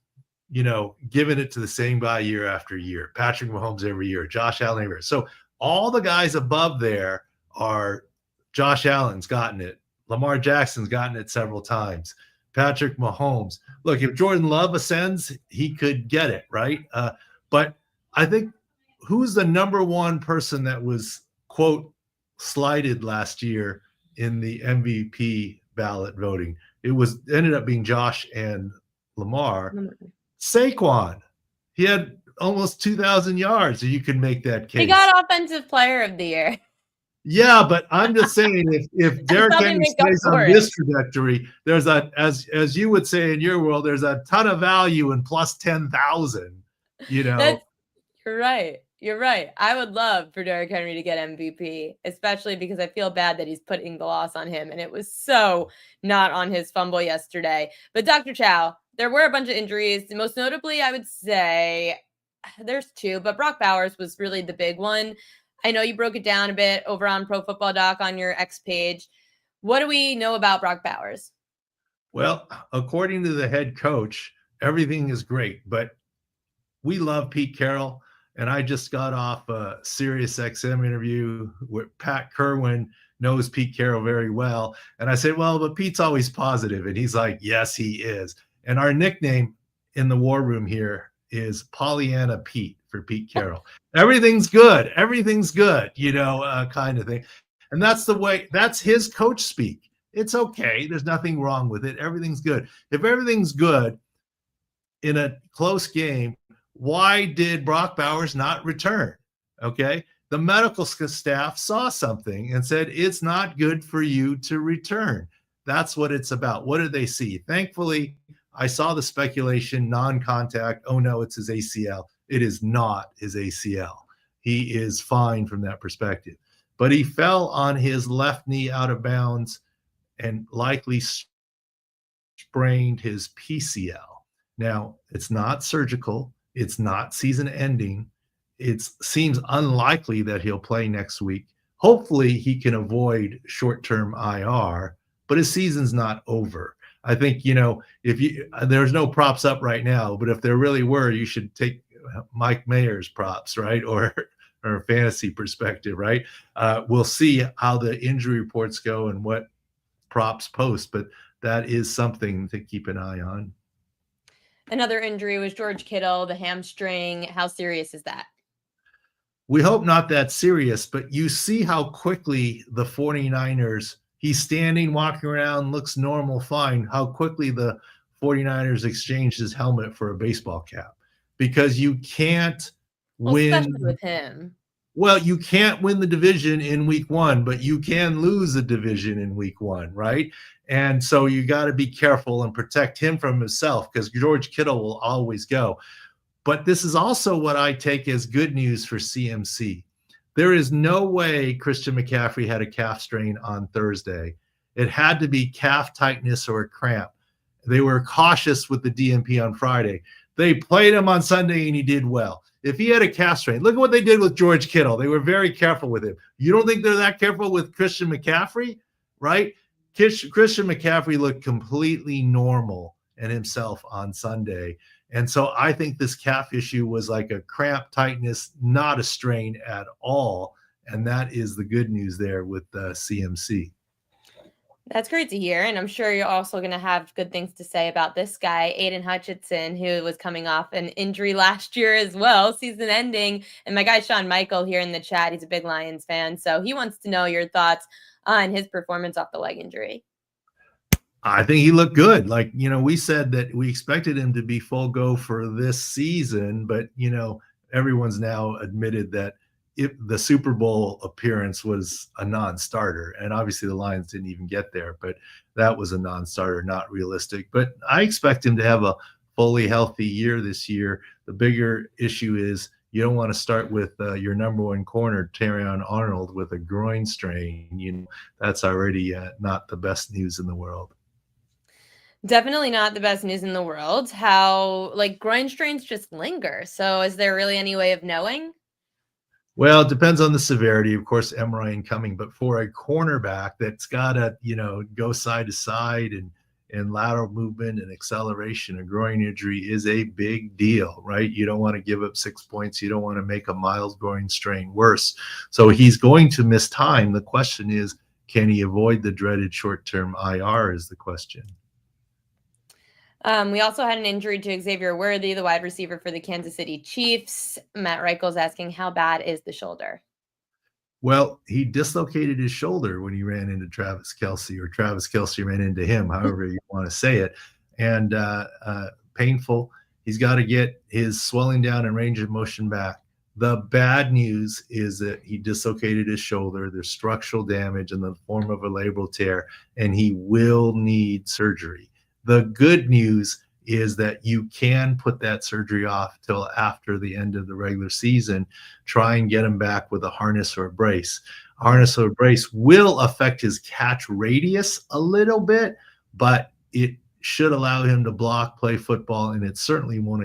giving it to the same guy year after year. Patrick Mahomes every year, Josh Allen every year. So all the guys above there are Josh Allen's gotten it. Lamar Jackson's gotten it several times. Patrick Mahomes. Look, if Jordan Love ascends, he could get it, right? But I think, who's the number one person that was, quote, slighted last year in the MVP ballot voting? It ended up being Josh and Lamar. Saquon. He had almost 2,000 yards, so you can make that case. He got Offensive Player of the Year. Yeah, but I'm just saying, if Derrick Henry stays on this trajectory, there's as you would say in your world, there's a ton of value in plus 10,000. You're right. You're right. I would love for Derrick Henry to get MVP, especially because I feel bad that he's putting the loss on him, and it was so not on his fumble yesterday. But Dr. Chao, there were a bunch of injuries. Most notably, I would say there's two, but Brock Bowers was really the big one. I know you broke it down a bit over on Pro Football Doc on your X page. What do we know about Brock Bowers? Well, according to the head coach, everything is great, but we love Pete Carroll. And I just got off a Sirius XM interview where Pat Kerwin knows Pete Carroll very well. And I said, well, but Pete's always positive. And he's like, yes, he is. And our nickname in the war room here is Pollyanna Pete for Pete Carroll. Everything's good. Everything's good, kind of thing. And that's his coach speak. It's okay. There's nothing wrong with it. Everything's good. If everything's good in a close game, why did Brock Bowers not return? Okay. The medical staff saw something and said, it's not good for you to return. That's what it's about. What did they see? Thankfully, I saw the speculation, non-contact. Oh no, it's his ACL. It is not his ACL. He is fine from that perspective. But he fell on his left knee out of bounds and likely sprained his PCL. Now, it's not surgical. It's not season ending. It seems unlikely that he'll play next week. Hopefully he can avoid short-term IR, but his season's not over. I think, there's no props up right now, but if there really were, you should take Mike Mayer's props, right? Or fantasy perspective, right? We'll see how the injury reports go and what props post, but that is something to keep an eye on. Another injury was George Kittle, the hamstring. How serious is that? We hope not that serious, but you see how quickly the 49ers, he's standing, walking around, looks normal, fine, how quickly the 49ers exchanged his helmet for a baseball cap. Because you can't win. Especially with him. Well, you can't win the division in week one, but you can lose the division in week one, right? And so you got to be careful and protect him from himself, because George Kittle will always go. But this is also what I take as good news for CMC. There is no way Christian McCaffrey had a calf strain on Thursday. It had to be calf tightness or a cramp. They were cautious with the DNP on Friday. They played him on Sunday and he did well. If he had a calf strain, look at what they did with George Kittle. They were very careful with him. You don't think they're that careful with Christian McCaffrey, right? Christian McCaffrey looked completely normal and himself on Sunday. And so I think this calf issue was like a cramp tightness, not a strain at all. And that is the good news there with CMC. That's great to hear. And I'm sure you're also going to have good things to say about this guy, Aiden Hutchinson, who was coming off an injury last year as well, season ending. And my guy, Sean Michael, here in the chat, he's a big Lions fan. So he wants to know your thoughts on his performance off the leg injury. I think he looked good. Like, we said that we expected him to be full go for this season, but, everyone's now admitted that the Super Bowl appearance was a non-starter. And obviously the Lions didn't even get there, but that was a non-starter, not realistic. But I expect him to have a fully healthy year this year. The bigger issue is you don't want to start with your number one corner, Terrion Arnold, with a groin strain. That's already not the best news in the world. Definitely not the best news in the world. How groin strains just linger. So is there really any way of knowing? Well, it depends on the severity, of course, MRI incoming, but for a cornerback that's got to, go side to side and lateral movement and acceleration, a groin injury is a big deal, right? You don't want to give up 6 points. You don't want to make a mild groin strain worse. So he's going to miss time. The question is, can he avoid the dreaded short-term IR is the question. We also had an injury to Xavier Worthy, the wide receiver for the Kansas City Chiefs. Matt Reichel's asking, how bad is the shoulder? Well, he dislocated his shoulder when he ran into Travis Kelce, or Travis Kelce ran into him, however you want to say it. And painful. He's got to get his swelling down and range of motion back. The bad news is that he dislocated his shoulder. There's structural damage in the form of a labral tear, and he will need surgery. The good news is that you can put that surgery off till after the end of the regular season. Try and get him back with a harness or a brace. Harness or a brace will affect his catch radius a little bit, but it should allow him to block, play football, and it certainly won't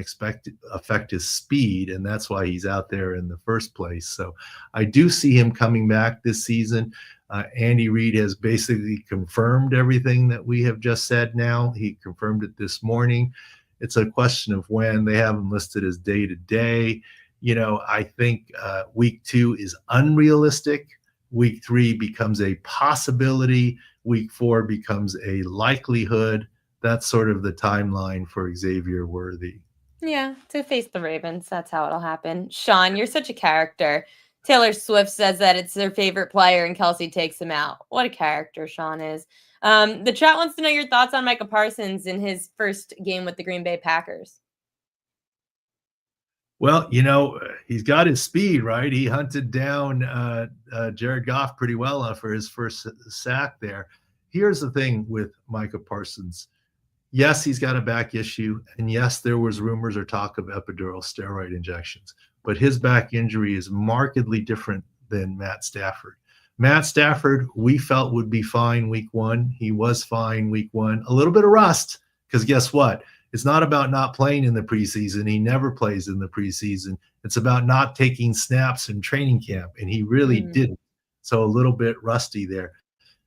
affect his speed, and that's why he's out there in the first place. So I do see him coming back this season. Andy Reid has basically confirmed everything that we have just said now. He confirmed it this morning. It's a question of when. They have him listed as day-to-day. I think week 2 is unrealistic. Week 3 becomes a possibility. Week 4 becomes a likelihood. That's sort of the timeline for Xavier Worthy. Yeah, to face the Ravens. That's how it'll happen. Sean, you're such a character. Taylor Swift says that it's their favorite player and Kelce takes him out. What a character Sean is. The chat wants to know your thoughts on Micah Parsons in his first game with the Green Bay Packers. Well, he's got his speed, right? He hunted down Jared Goff pretty well for his first sack there. Here's the thing with Micah Parsons. Yes, he's got a back issue. And yes, there was rumors or talk of epidural steroid injections. But his back injury is markedly different than Matt Stafford. Matt Stafford, we felt would be fine week 1. He was fine week 1. A little bit of rust, because guess what? It's not about not playing in the preseason. He never plays in the preseason. It's about not taking snaps in training camp, and he really didn't. So a little bit rusty there.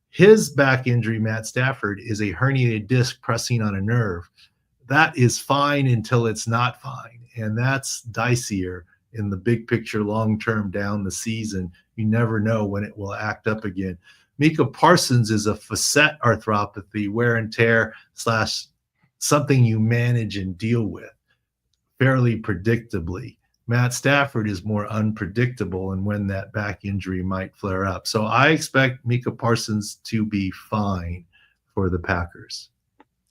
His back injury, Matt Stafford, is a herniated disc pressing on a nerve. That is fine until it's not fine, and that's dicier in the big picture, long-term down the season. You never know when it will act up again. Micah Parsons is a facet arthropathy, wear and tear / something you manage and deal with fairly predictably. Matt Stafford is more unpredictable and when that back injury might flare up. So I expect Micah Parsons to be fine for the Packers.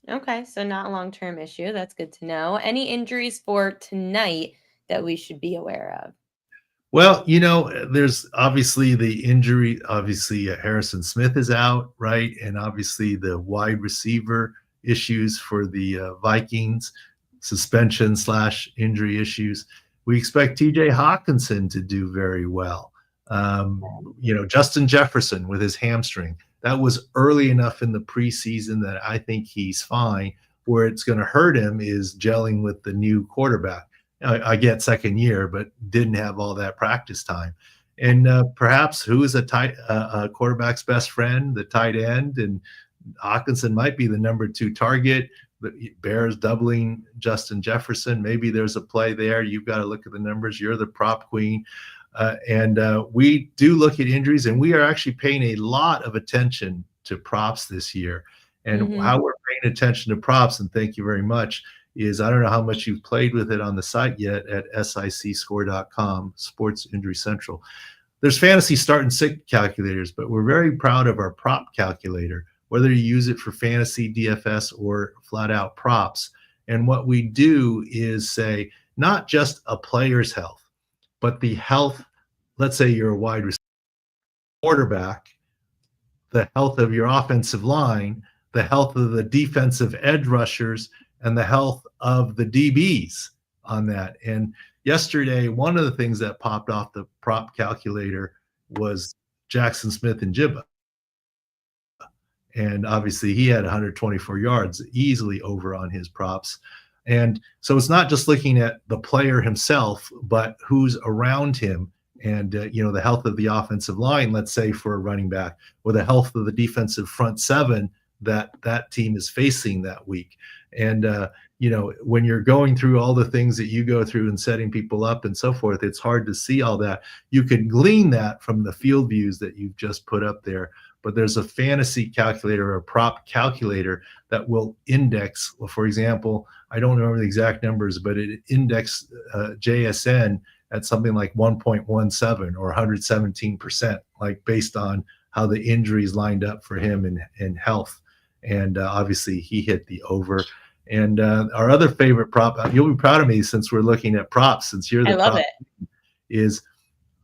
Okay, so not a long-term issue. That's good to know. Any injuries for tonight that we should be aware of? Well, there's obviously the injury. Obviously, Harrison Smith is out, right? And obviously the wide receiver issues for the Vikings. suspension / injury issues. We expect TJ Hawkinson to do very well. Justin Jefferson with his hamstring, that was early enough in the preseason that I think he's fine. Where it's going to hurt him is gelling with the new quarterback. I get second year, but didn't have all that practice time. And perhaps who is a quarterback's best friend, the tight end, and Hawkinson might be the number 2 target. The Bears doubling Justin Jefferson. Maybe there's a play there. You've got to look at the numbers. You're the prop queen. And we do look at injuries, and we are actually paying a lot of attention to props this year. And how we're paying attention to props, and thank you very much, is I don't know how much you've played with it on the site yet at sicscore.com, Sports Injury Central. There's fantasy start and sit calculators, but we're very proud of our prop calculator, whether you use it for fantasy, DFS, or flat out props. And what we do is say not just a player's health, but the health, let's say you're a wide receiver, quarterback, the health of your offensive line, the health of the defensive edge rushers, and the health of the DBs on that. And yesterday, one of the things that popped off the prop calculator was Jackson Smith and Jibba. And obviously he had 124 yards, easily over on his props. And so it's not just looking at the player himself, but who's around him and, the health of the offensive line, let's say for a running back, or the health of the defensive front seven that team is facing that week. And, when you're going through all the things that you go through and setting people up and so forth, it's hard to see all that. You can glean that from the field views that you've just put up there. But there's a fantasy calculator or a prop calculator that will index, well, for example, I don't remember the exact numbers, but it indexed JSN at something like 1.17 or 117%, like based on how the injuries lined up for him in health. And obviously he hit the over. And our other favorite prop, you'll be proud of me since we're looking at props, since you're the I love prop, it. is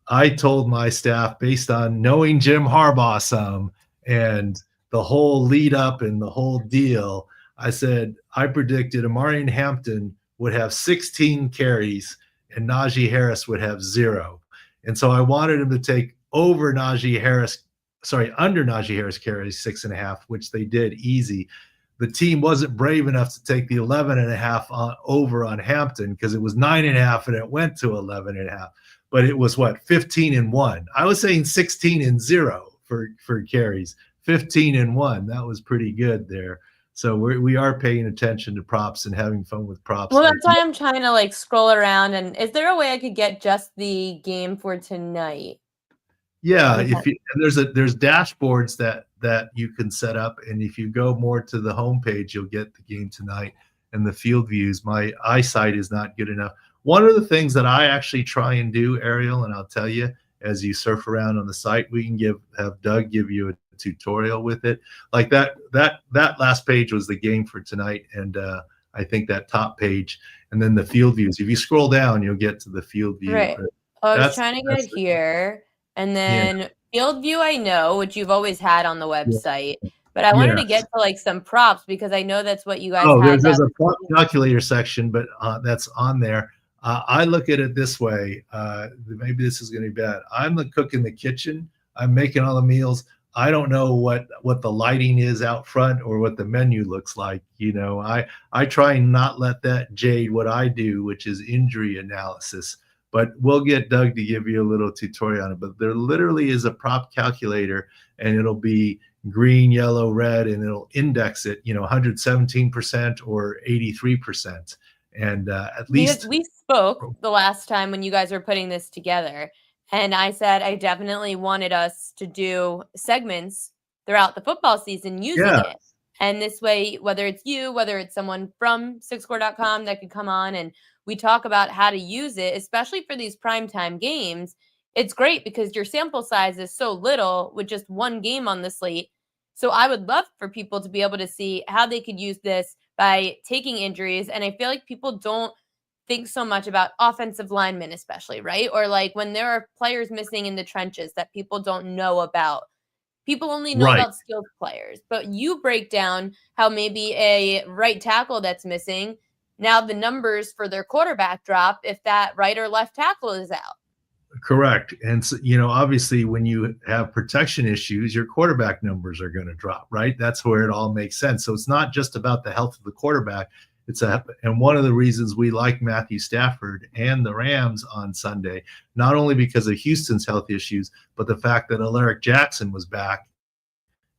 I told my staff, based on knowing Jim Harbaugh some and the whole lead up and the whole deal, I said, I predicted Amarian Hampton would have 16 carries and Najee Harris would have 0. And so I wanted him to take under Najee Harris carries 6.5, which they did easy. The team wasn't brave enough to take the 11.5 over on Hampton because it was 9.5 and it went to 11.5. But it was 15-1. I was saying 16-0 for carries, 15-1. That was pretty good there. So we are paying attention to props and having fun with props. Well, that's why I'm trying to scroll around. And is there a way I could get just the game for tonight? Yeah, there's dashboards that you can set up, and if you go more to the homepage, you'll get the game tonight and the field views. My eyesight is not good enough. One of the things that I actually try and do, Ariel, and I'll tell you as you surf around on the site, we can have Doug give you a tutorial with it. Like that last page was the game for tonight, and I think that top page, and then the field views. If you scroll down, you'll get to the field view. Right. I was trying to get here. And then field view, I know, which you've always had on the website, but I wanted to get to some props because I know that's what you guys had. There's a prop calculator section, but that's on there. I look at it this way. Maybe this is going to be bad. I'm the cook in the kitchen. I'm making all the meals. I don't know what the lighting is out front or what the menu looks like. I try and not let that jade what I do, which is injury analysis. But we'll get Doug to give you a little tutorial on it. But there literally is a prop calculator, and it'll be green, yellow, red, and it'll index it, 117% or 83%. And at least because we spoke the last time when you guys were putting this together, and I said I definitely wanted us to do segments throughout the football season using it. And this way, whether it's you, whether it's someone from sicscore.com that could come on and we talk about how to use it, especially for these primetime games. It's great because your sample size is so little with just one game on the slate. So I would love for people to be able to see how they could use this by taking injuries. And I feel like people don't think so much about offensive linemen, especially, right? Or when there are players missing in the trenches that people don't know about. People only know about skilled players, but you break down how maybe a right tackle that's missing now the numbers for their quarterback drop if that right or left tackle is out. Correct. And so, obviously when you have protection issues, your quarterback numbers are going to drop, right? That's where it all makes sense. So it's not just about the health of the quarterback. And one of the reasons we like Matthew Stafford and the Rams on Sunday, not only because of Houston's health issues, but the fact that Alaric Jackson was back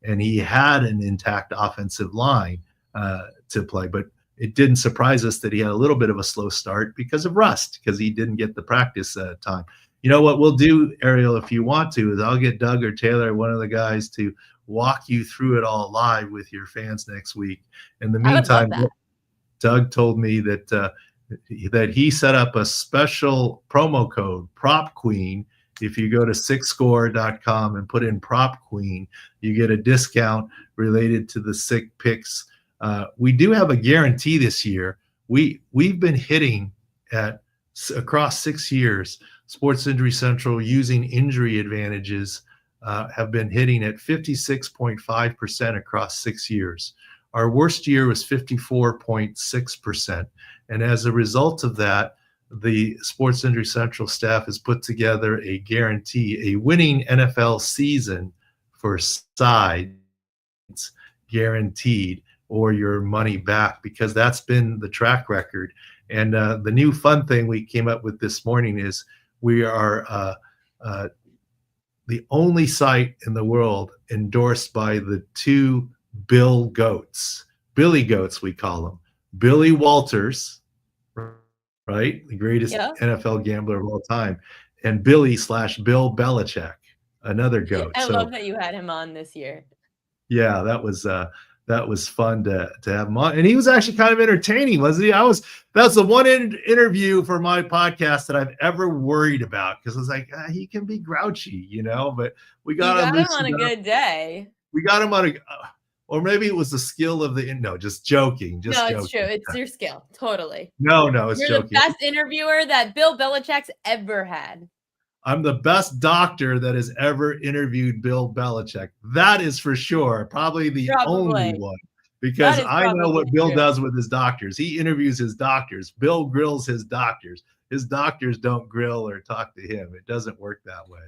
and he had an intact offensive line to play. But it didn't surprise us that he had a little bit of a slow start because of rust, because he didn't get the practice time. You know what we'll do, Ariel, if you want to, is I'll get Doug or Taylor, one of the guys, to walk you through it all live with your fans next week. In the meantime, Doug told me that he set up a special promo code, Prop Queen. If you go to SickScore.com and put in Prop Queen, you get a discount related to the Sick Picks. We do have a guarantee this year. We've been hitting across 6 years. Sports Injury Central, using injury advantages, have been hitting at 56.5% across 6 years. Our worst year was 54.6%. And as a result of that, the Sports Injury Central staff has put together a guarantee, a winning NFL season for sides guaranteed, or your money back, because that's been the track record. And the new fun thing we came up with this morning is we are the only site in the world endorsed by the two Billy Goats, we call them. Billy Walters, right? The greatest NFL gambler of all time. And Bill Belichick, another goat. I love that you had him on this year. Yeah, that was fun to have him on. And he was actually kind of entertaining, wasn't he? That's the one interview for my podcast that I've ever worried about, because I was like, he can be grouchy, but we got him on a good day. We got him on or maybe it was the skill of just joking. No, it's true. It's your skill. Totally. No, it's You're joking. The best interviewer that Bill Belichick's ever had. I'm the best doctor that has ever interviewed Bill Belichick. That is for sure. Probably the only one, because I know what Bill does with his doctors. He interviews his doctors. Bill grills his doctors. His doctors don't grill or talk to him. It doesn't work that way.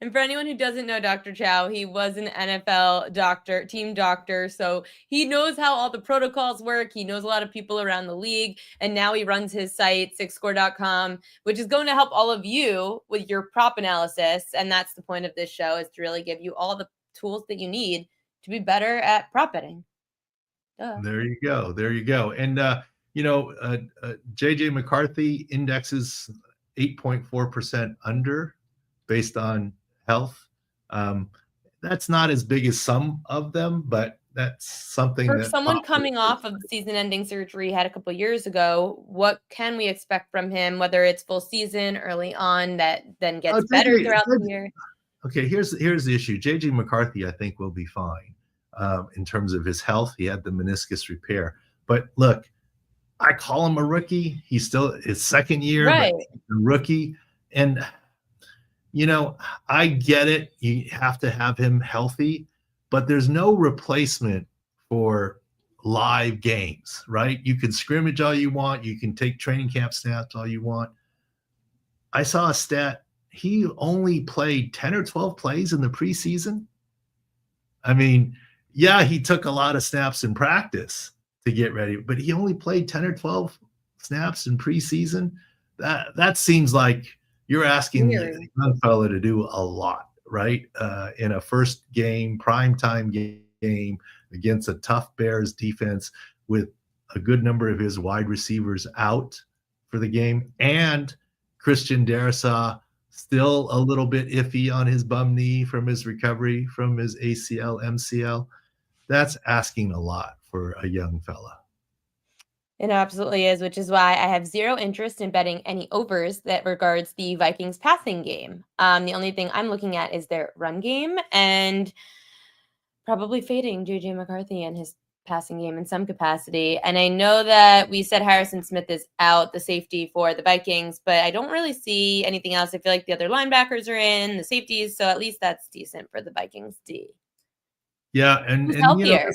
And for anyone who doesn't know Dr. Chao, he was an NFL doctor, team doctor. So he knows how all the protocols work. He knows a lot of people around the league. And now he runs his site, SickScore.com, which is going to help all of you with your prop analysis. And that's the point of this show, is to really give you all the tools that you need to be better at prop betting. There you go. And, JJ McCarthy indexes 8.4% under based on health. That's not as big as some of them, but that's something for someone coming off of the season-ending surgery he had a couple of years ago. What can we expect from him, whether it's full season early on that then gets better throughout the year? Okay, here's the issue. JJ McCarthy, I think, will be fine in terms of his health. He had the meniscus repair, but look, I call him a rookie. He's still his second year, right? But he's a rookie, and I get it. You have to have him healthy, but there's no replacement for live games, right? You can scrimmage all you want. You can take training camp snaps all you want. I saw a stat. He only played 10 or 12 plays in the preseason. I mean, yeah, he took a lot of snaps in practice to get ready, but he only played 10 or 12 snaps in preseason. That seems like you're asking the young fella to do a lot, right? In a first game, primetime game against a tough Bears defense with a good number of his wide receivers out for the game, and Christian Darrisaw still a little bit iffy on his bum knee from his recovery from his ACL, MCL. That's asking a lot for a young fella. It absolutely is, which is why I have zero interest in betting any overs that regards the Vikings passing game. The only thing I'm looking at is their run game, and probably fading JJ McCarthy and his passing game in some capacity. And I know that we said Harrison Smith is out, the safety for the Vikings, but I don't really see anything else. I feel like the other linebackers are in, the safeties, so at least that's decent for the Vikings D. Yeah, and who's healthier?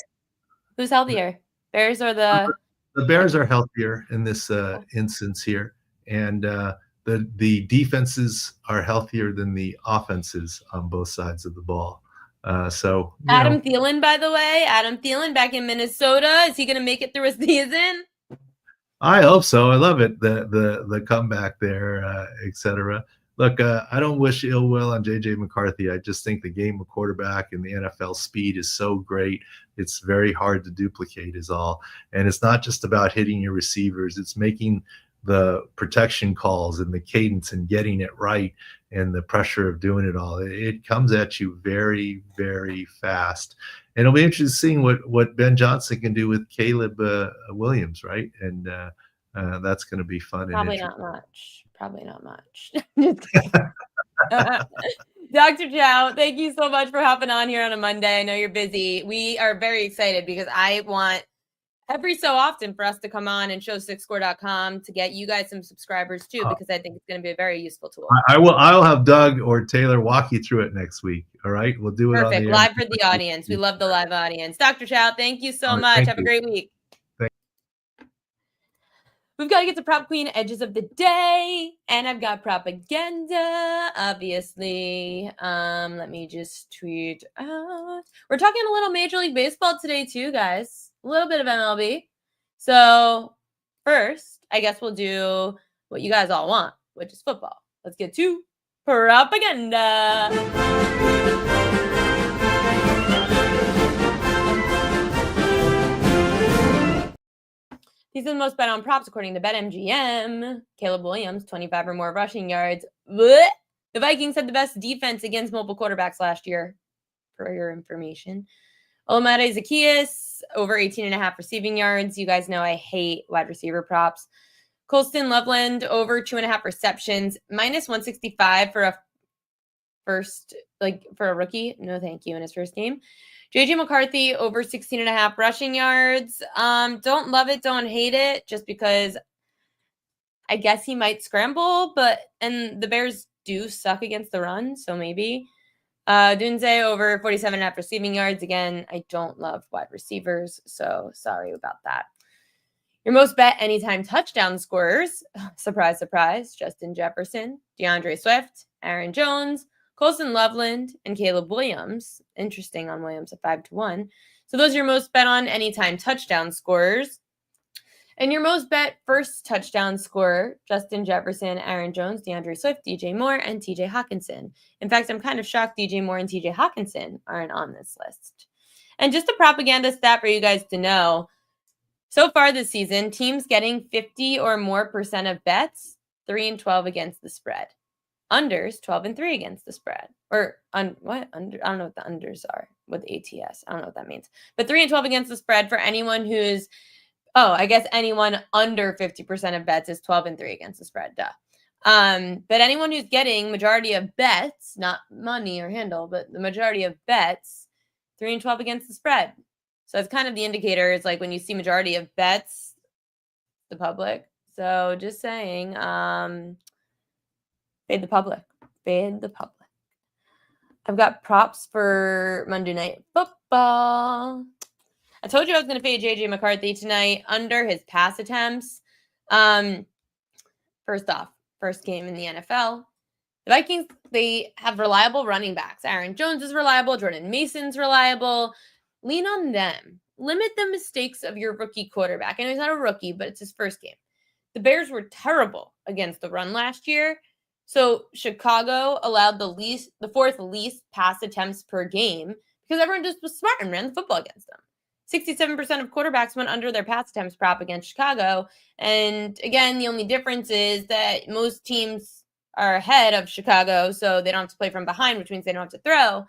Who's healthier? Bears or the The Bears are healthier in this instance here, and the defenses are healthier than the offenses on both sides of the ball. So Adam Thielen, by the way, Adam Thielen back in Minnesota. Is he going to make it through a season? I hope so. I love it. The comeback there, etc. Look, I don't wish ill will on JJ McCarthy. I just think the game of quarterback and the NFL speed is so great. It's very hard to duplicate is all. And it's not just about hitting your receivers. It's making the protection calls and the cadence and getting it right and the pressure of doing it all. It comes at you very, very fast. And it'll be interesting what Ben Johnson can do with Caleb Williams, right? And that's going to be fun. Probably not much. Dr. Chao, thank you so much for hopping on here on a Monday. I know you're busy. We are very excited because I want every so often for us to come on and show sixscore.com to get you guys some subscribers too, because I think it's going to be a very useful tool. I'll have Doug or Taylor walk you through it next week. All right. We'll do it. Perfect. Live for the audience. We love the live audience. Dr. Chao, thank you so much. Have a great week. We've got to get to Prop Queen Edges of the Day, and I've got propaganda, obviously. Let me just tweet out. We're talking a little Major League Baseball today too, guys. A little bit of MLB. So first, I guess we'll do what you guys all want, which is football. Let's get to propaganda. These are the most bet on props according to BetMGM. Caleb Williams, 25 or more rushing yards. Blech. The Vikings had the best defense against mobile quarterbacks last year, for your information. Olamide Zaccheaus, over 18.5 receiving yards. You guys know I hate wide receiver props. Colston Loveland, over 2.5 receptions. Minus 165 for a rookie. No, thank you, in his first game. JJ McCarthy, over 16.5 rushing yards. Don't love it, don't hate it, just because I guess he might scramble, and the Bears do suck against the run, so maybe. Dunze, over 47.5 receiving yards. Again, I don't love wide receivers, so sorry about that. Your most bet anytime touchdown scorers. Surprise, surprise. Justin Jefferson, DeAndre Swift, Aaron Jones, Colston Loveland, and Caleb Williams. Interesting on Williams at 5-1. So those are your most bet on anytime touchdown scorers. And your most bet first touchdown scorer, Justin Jefferson, Aaron Jones, DeAndre Swift, DJ Moore, and TJ Hawkinson. In fact, I'm kind of shocked DJ Moore and TJ Hawkinson aren't on this list. And just a propaganda stat for you guys to know. So far this season, teams getting 50 or more % of bets, 3-12 against the spread. Unders, 12-3 against the spread. Or what? I don't know what the unders are with ATS. I don't know what that means. But 3-12 against the spread for anyone who's, I guess anyone under 50% of bets is 12-3 against the spread. Duh. But anyone who's getting majority of bets, not money or handle, but the majority of bets, 3-12 against the spread. So it's kind of the indicator. It's like when you see majority of bets, the public. So just saying, fade the public. Fade the public. I've got props for Monday Night Football. I told you I was going to fade JJ McCarthy tonight under his pass attempts. First off, first game in the NFL. The Vikings, they have reliable running backs. Aaron Jones is reliable. Jordan Mason's reliable. Lean on them. Limit the mistakes of your rookie quarterback. I know he's not a rookie, but it's his first game. The Bears were terrible against the run last year. So Chicago allowed the fourth least pass attempts per game because everyone just was smart and ran the football against them. 67% of quarterbacks went under their pass attempts prop against Chicago. And again, the only difference is that most teams are ahead of Chicago, so they don't have to play from behind, which means they don't have to throw.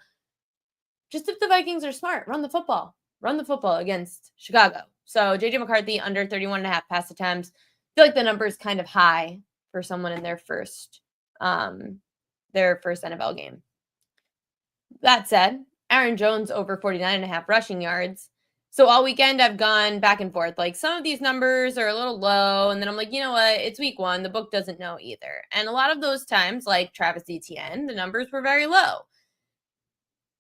Just if the Vikings are smart, run the football. Run the football against Chicago. So JJ McCarthy under 31.5 pass attempts. I feel like the number is kind of high for someone in their first NFL game. That said, Aaron Jones over 49.5 rushing yards. So all weekend I've gone back and forth. Like some of these numbers are a little low, and then I'm like, you know what? It's week one. The book doesn't know either. And a lot of those times, like Travis Etienne, the numbers were very low.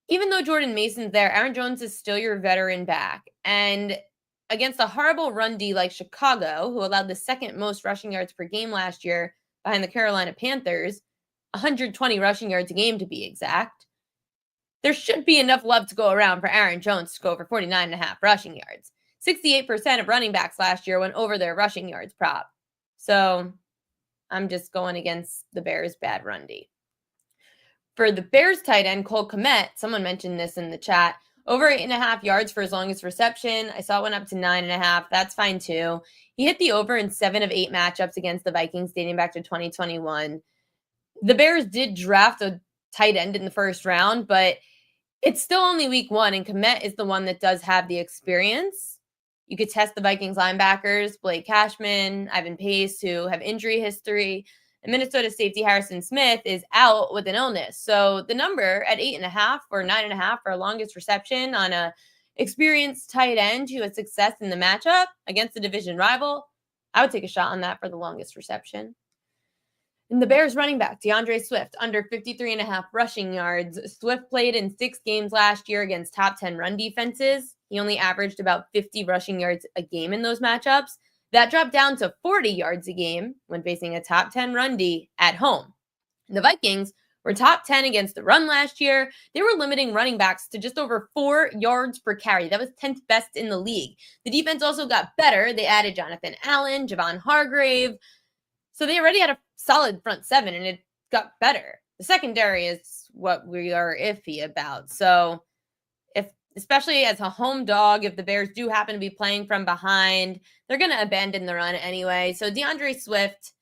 Even though Jordan Mason's there, Aaron Jones is still your veteran back. And against a horrible run D like Chicago, who allowed the second most rushing yards per game last year behind the Carolina Panthers, 120 rushing yards a game to be exact, there should be enough love to go around for Aaron Jones to go over 49.5 rushing yards. 68% of running backs last year went over their rushing yards prop. So I'm just going against the Bears' bad run D. For the Bears tight end, Cole Kmet, someone mentioned this in the chat, over 8.5 yards for his longest reception. I saw it went up to 9.5. That's fine too. He hit the over in 7 of 8 matchups against the Vikings dating back to 2021. The Bears did draft a tight end in the first round, but it's still only week 1, and Kmet is the one that does have the experience. You could test the Vikings linebackers, Blake Cashman, Ivan Pace, who have injury history. And Minnesota safety Harrison Smith is out with an illness. So the number at 8.5 or 9.5 for a longest reception on a experienced tight end who had success in the matchup against the division rival, I would take a shot on that for the longest reception. And the Bears running back, DeAndre Swift, under 53.5 rushing yards. Swift played in 6 games last year against top 10 run defenses. He only averaged about 50 rushing yards a game in those matchups. That dropped down to 40 yards a game when facing a top 10 run D at home. The Vikings were top 10 against the run last year. They were limiting running backs to just over 4 yards per carry. That was 10th best in the league. The defense also got better. They added Jonathan Allen, Javon Hargrave. So they already had a solid front 7, and it got better. The secondary is what we are iffy about. So especially as a home dog, if the Bears do happen to be playing from behind, they're going to abandon the run anyway. So DeAndre Swift,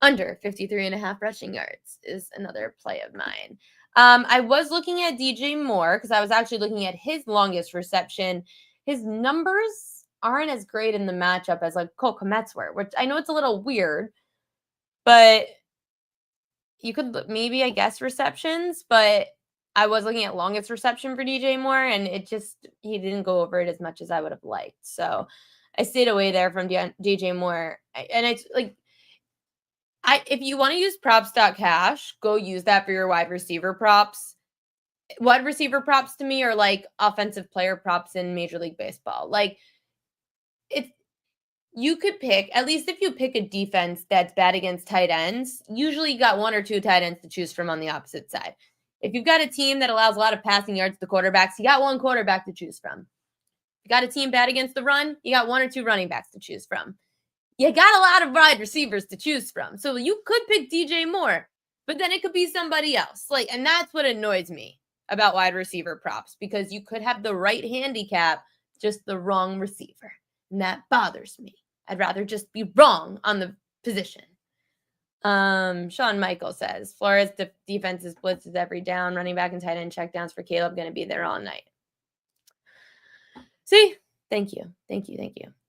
under 53.5 rushing yards is another play of mine. I was looking at DJ Moore because I was actually looking at his longest reception. His numbers aren't as great in the matchup as like Cole Kmet's were, which I know it's a little weird, but you could maybe, I guess, receptions, but I was looking at longest reception for DJ Moore, and he didn't go over it as much as I would have liked. So I stayed away there from DJ Moore. And it's like, if you want to use props.cash, go use that for your wide receiver props. Wide receiver props to me are like offensive player props in Major League Baseball. Like, you could pick, at least if you pick a defense that's bad against tight ends, usually you got 1 or 2 tight ends to choose from on the opposite side. If you've got a team that allows a lot of passing yards to quarterbacks, you got 1 quarterback to choose from. If you got a team bad against the run, you got 1 or 2 running backs to choose from. You got a lot of wide receivers to choose from. So you could pick DJ Moore, but then it could be somebody else. And that's what annoys me about wide receiver props, because you could have the right handicap, just the wrong receiver. And that bothers me. I'd rather just be wrong on the position. Sean Michael says, Flores defense's blitzes every down, running back and tight end checkdowns for Caleb going to be there all night. See? Thank you.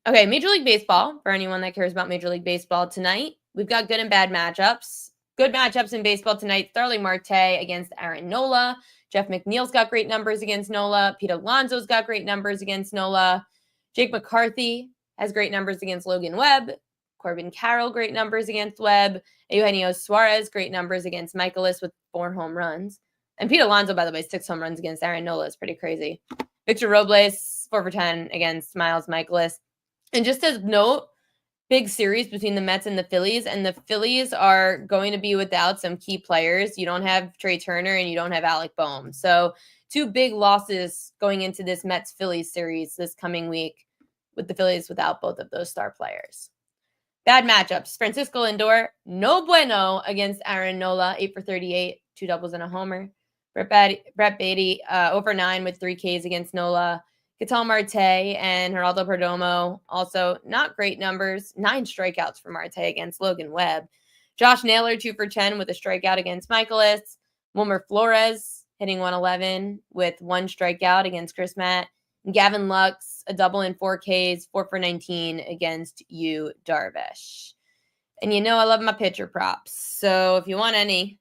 Okay, Major League Baseball, for anyone that cares about Major League Baseball tonight, we've got good and bad matchups. Good matchups in baseball tonight. Starling Marte against Aaron Nola. Jeff McNeil's got great numbers against Nola. Pete Alonso's got great numbers against Nola. Jake McCarthy has great numbers against Logan Webb. Corbin Carroll, great numbers against Webb. Eugenio Suarez, great numbers against Michaelis with 4 home runs. And Pete Alonso, by the way, 6 home runs against Aaron Nola is pretty crazy. Victor Robles, 4 for 10 against Miles Michaelis. And just as note, big series between the Mets and the Phillies. And the Phillies are going to be without some key players. You don't have Trey Turner and you don't have Alec Boehm. So 2 big losses going into this Mets-Phillies series this coming week, with the Phillies without both of those star players. Bad matchups. Francisco Lindor, no bueno against Aaron Nola, 8 for 38, 2 doubles and a homer. Brett Beatty, 0 for 9 with 3 Ks against Nola. Ketel Marte and Geraldo Perdomo, also not great numbers. 9 strikeouts for Marte against Logan Webb. Josh Naylor, 2 for 10 with a strikeout against Michaelis. Wilmer Flores hitting 111 with 1 strikeout against Chris Matt. And Gavin Lux, a double and 4 Ks, 4 for 19 against Yu Darvish. And you know I love my pitcher props. So if you want any,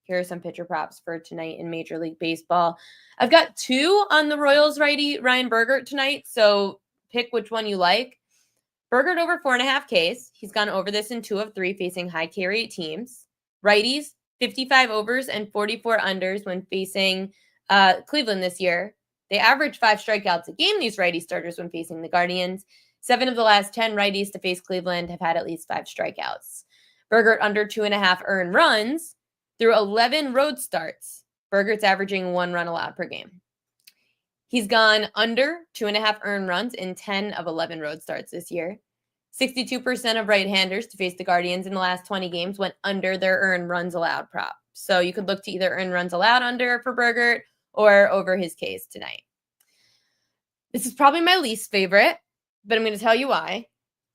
here are some pitcher props for tonight in Major League Baseball. I've got 2 on the Royals righty Ryan Bergert tonight, so pick which one you like. Bergert over 4.5 Ks. He's gone over this in 2 of 3 facing high K rate teams. Righties, 55 overs and 44 unders when facing Cleveland this year. They average 5 strikeouts a game, these righty starters, when facing the Guardians. 7 of the last 10 righties to face Cleveland have had at least 5 strikeouts. Bergert under 2.5 earned runs through 11 road starts. Bergert's averaging 1 run allowed per game. He's gone under 2.5 earned runs in 10 of 11 road starts this year. 62% of right-handers to face the Guardians in the last 20 games went under their earned runs allowed prop. So you could look to either earn runs allowed under for Bergert or over his Ks tonight. This is probably my least favorite, but I'm going to tell you why.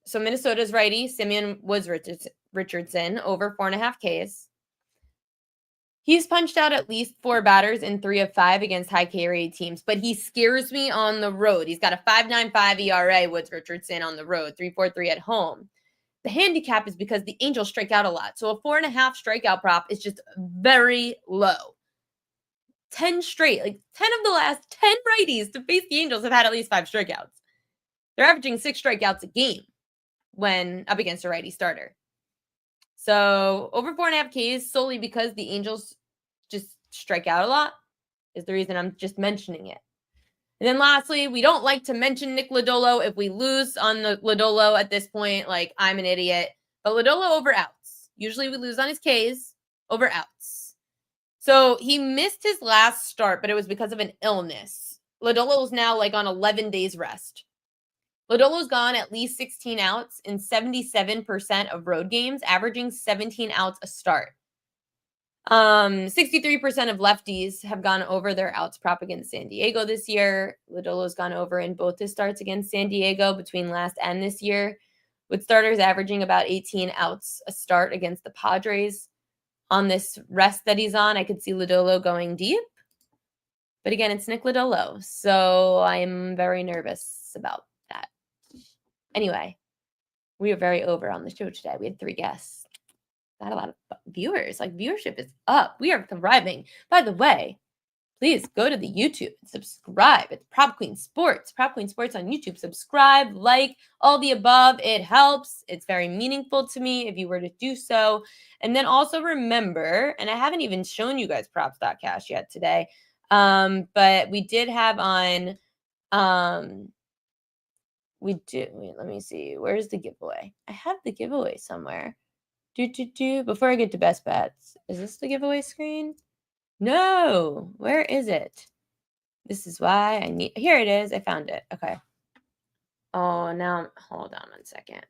So Minnesota's righty, Simeon Woods-Richardson, over 4.5 Ks. He's punched out at least 4 batters in 3 of 5 against high K rate teams, but he scares me on the road. He's got a 5.95 ERA, Woods-Richardson, on the road, 3.43 at home. The handicap is because the Angels strike out a lot. So a 4.5 strikeout prop is just very low. 10 straight, like 10 of the last 10 righties to face the Angels have had at least 5 strikeouts. They're averaging 6 strikeouts a game when up against a righty starter. So over 4.5 Ks solely because the Angels just strike out a lot is the reason I'm just mentioning it. And then lastly, we don't like to mention Nick Lodolo. If we lose on the Lodolo at this point, like, I'm an idiot. But Lodolo over outs. Usually we lose on his Ks over outs. So he missed his last start, but it was because of an illness. Lodolo is now like on 11 days rest. Lodolo's gone at least 16 outs in 77% of road games, averaging 17 outs a start. 63% of lefties have gone over their outs prop against San Diego this year. Lodolo's gone over in both his starts against San Diego between last and this year, with starters averaging about 18 outs a start against the Padres. On this rest that he's on, I could see Lodolo going deep. But again, it's Nick Lodolo, so I'm very nervous about that. Anyway, we are very over on the show today. We had 3 guests. Not a lot of viewers. Like, viewership is up. We are thriving. By the way, please go to the YouTube and subscribe. It's Prop Queen Sports. Prop Queen Sports on YouTube. Subscribe, like, all the above. It helps. It's very meaningful to me if you were to do so. And then also remember, and I haven't even shown you guys props.cash yet today, but we did have on, wait, let me see. Where's the giveaway? I have the giveaway somewhere. Before I get to best bets, is this the giveaway screen? No, where is it? This is why I need, here it is. I found it. Okay. Oh, now, hold on 1 second.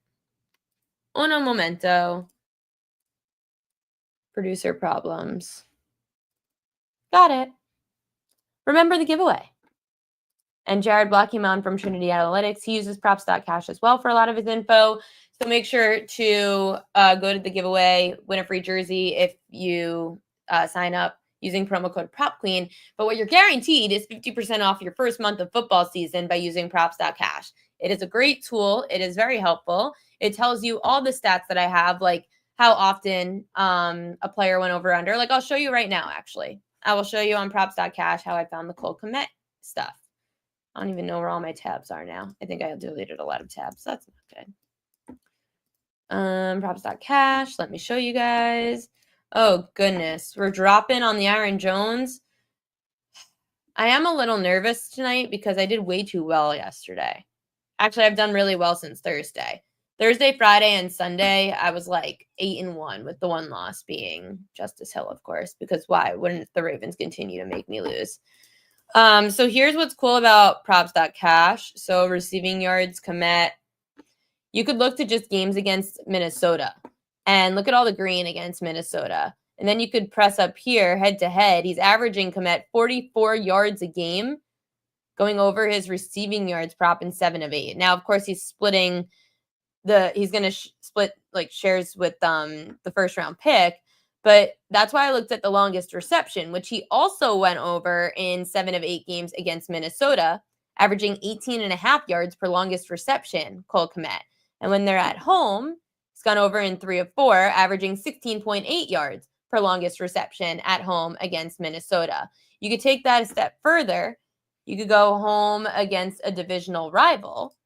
Uno momento. Producer problems. Got it. Remember the giveaway. And Jared Block came on from Trinity Analytics. He uses props.cash as well for a lot of his info. So make sure to go to the giveaway, win a free jersey if you sign up using promo code PropQueen. But what you're guaranteed is 50% off your first month of football season by using props.cash. It is a great tool. It is very helpful. It tells you all the stats that I have, like how often a player went over under. Like, I'll show you right now, actually. I will show you on props.cash how I found the Cole Kmet stuff. I don't even know where all my tabs are now. I think I deleted a lot of tabs. That's not good. Props.cash. Let me show you guys. Oh, goodness. We're dropping on the Aaron Jones. I am a little nervous tonight because I did way too well yesterday. Actually, I've done really well since Thursday. Thursday, Friday, and Sunday, I was like 8-1 with the one loss being Justice Hill, of course, because why wouldn't the Ravens continue to make me lose? So here's what's cool about props.cash. So receiving yards, Kmet. You could look to just games against Minnesota and look at all the green against Minnesota. And then you could press up here head to head. He's averaging Kmet 44 yards a game, going over his receiving yards prop in 7 of 8. Now, of course, he's splitting he's going to split like shares with the first round pick. But that's why I looked at the longest reception, which he also went over in 7 of 8 games against Minnesota, averaging 18.5 yards per longest reception, Cole Kmet. And when they're at home, he's gone over in 3 of 4, averaging 16.8 yards per longest reception at home against Minnesota. You could take that a step further. You could go home against a divisional rival.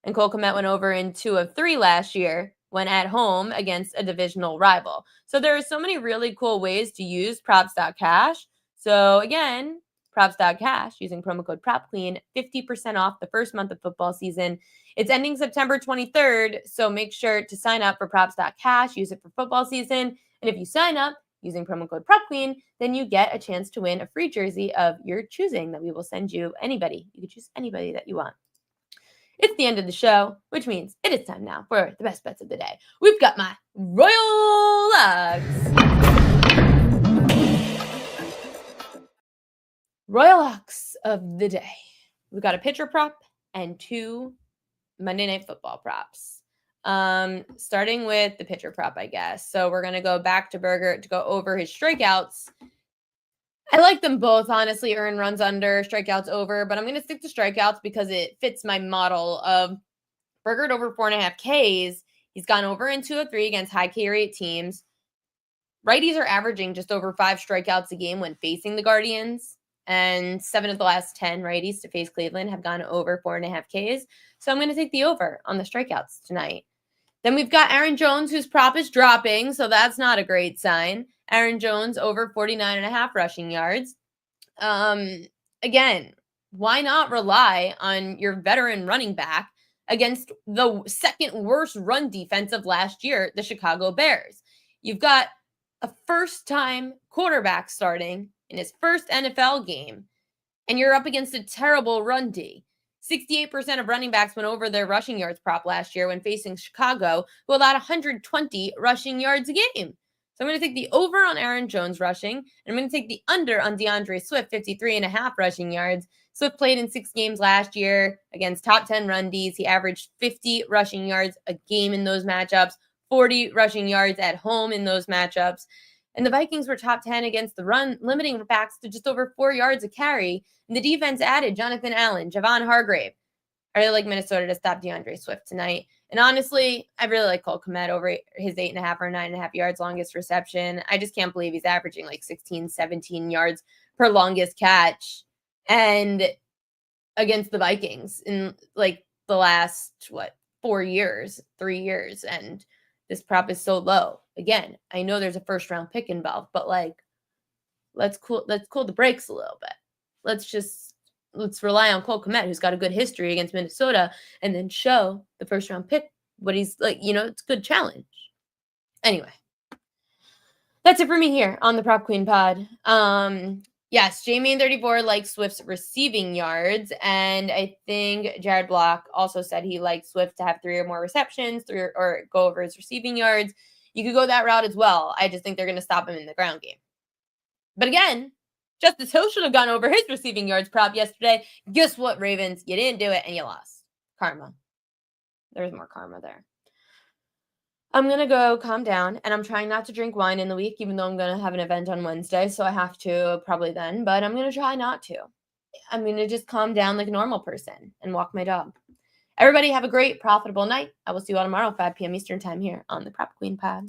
And Cole Kmet went over in 2 of 3 last year when at home against a divisional rival. So there are so many really cool ways to use props.cash. So again, props.cash using promo code PropQueen, 50% off the first month of football season. It's ending September 23rd, so make sure to sign up for props.cash, use it for football season, and if you sign up using promo code PropQueen, then you get a chance to win a free jersey of your choosing that we will send you. Anybody. You can choose anybody that you want. It's the end of the show, which means it is time now for the best bets of the day. We've got my Royal Locks of the day. We've got a pitcher prop and 2 Monday Night Football props. Starting with the pitcher prop, I guess. So we're going to go back to Berger to go over his strikeouts. I like them both, honestly. Earn runs under, strikeouts over, but I'm going to stick to strikeouts because it fits my model of Berger at over 4.5 Ks. He's gone over in 203 against high K rate teams. Righties are averaging just over 5 strikeouts a game when facing the Guardians, and 7 of the last 10 righties to face Cleveland have gone over 4.5 Ks. So I'm going to take the over on the strikeouts tonight. Then we've got Aaron Jones, whose prop is dropping, so that's not a great sign. Aaron Jones over 49.5 rushing yards. Again, why not rely on your veteran running back against the second worst run defense of last year, the Chicago Bears? You've got a first-time quarterback starting in his first NFL game, and you're up against a terrible run D. 68% of running backs went over their rushing yards prop last year when facing Chicago, who allowed 120 rushing yards a game. So I'm going to take the over on Aaron Jones rushing, and I'm going to take the under on DeAndre Swift, 53.5 rushing yards. Swift played in 6 games last year against top 10 run Ds. He averaged 50 rushing yards a game in those matchups, 40 rushing yards at home in those matchups. And the Vikings were top 10 against the run, limiting backs to just over 4 yards a carry. And the defense added Jonathan Allen, Javon Hargrave. I really like Minnesota to stop DeAndre Swift tonight. And honestly, I really like Cole Kmet over his 8.5 or 9.5 yards longest reception. I just can't believe he's averaging like 16, 17 yards per longest catch. And against the Vikings in like the last, 3 years. And this prop is so low. Again, I know there's a first round pick involved, but like, let's cool the brakes a little bit. Let's rely on Cole Kmet, who's got a good history against Minnesota, and then show the first round pick what he's like. It's a good challenge. Anyway, that's it for me here on the Prop Queen Pod. Yes, Jamie34 likes Swift's receiving yards, and I think Jared Block also said he likes Swift to have 3 or more receptions, or go over his receiving yards. You could go that route as well. I just think they're going to stop him in the ground game. But again, Justice Hill should have gone over his receiving yards prop yesterday. Guess what, Ravens? You didn't do it, and you lost. Karma. There's more karma there. I'm going to go calm down, and I'm trying not to drink wine in the week, even though I'm going to have an event on Wednesday, so I have to probably then, but I'm going to try not to. I'm going to just calm down like a normal person and walk my dog. Everybody have a great, profitable night. I will see you all tomorrow, 5 p.m. Eastern time here on the Prop Queen Pod.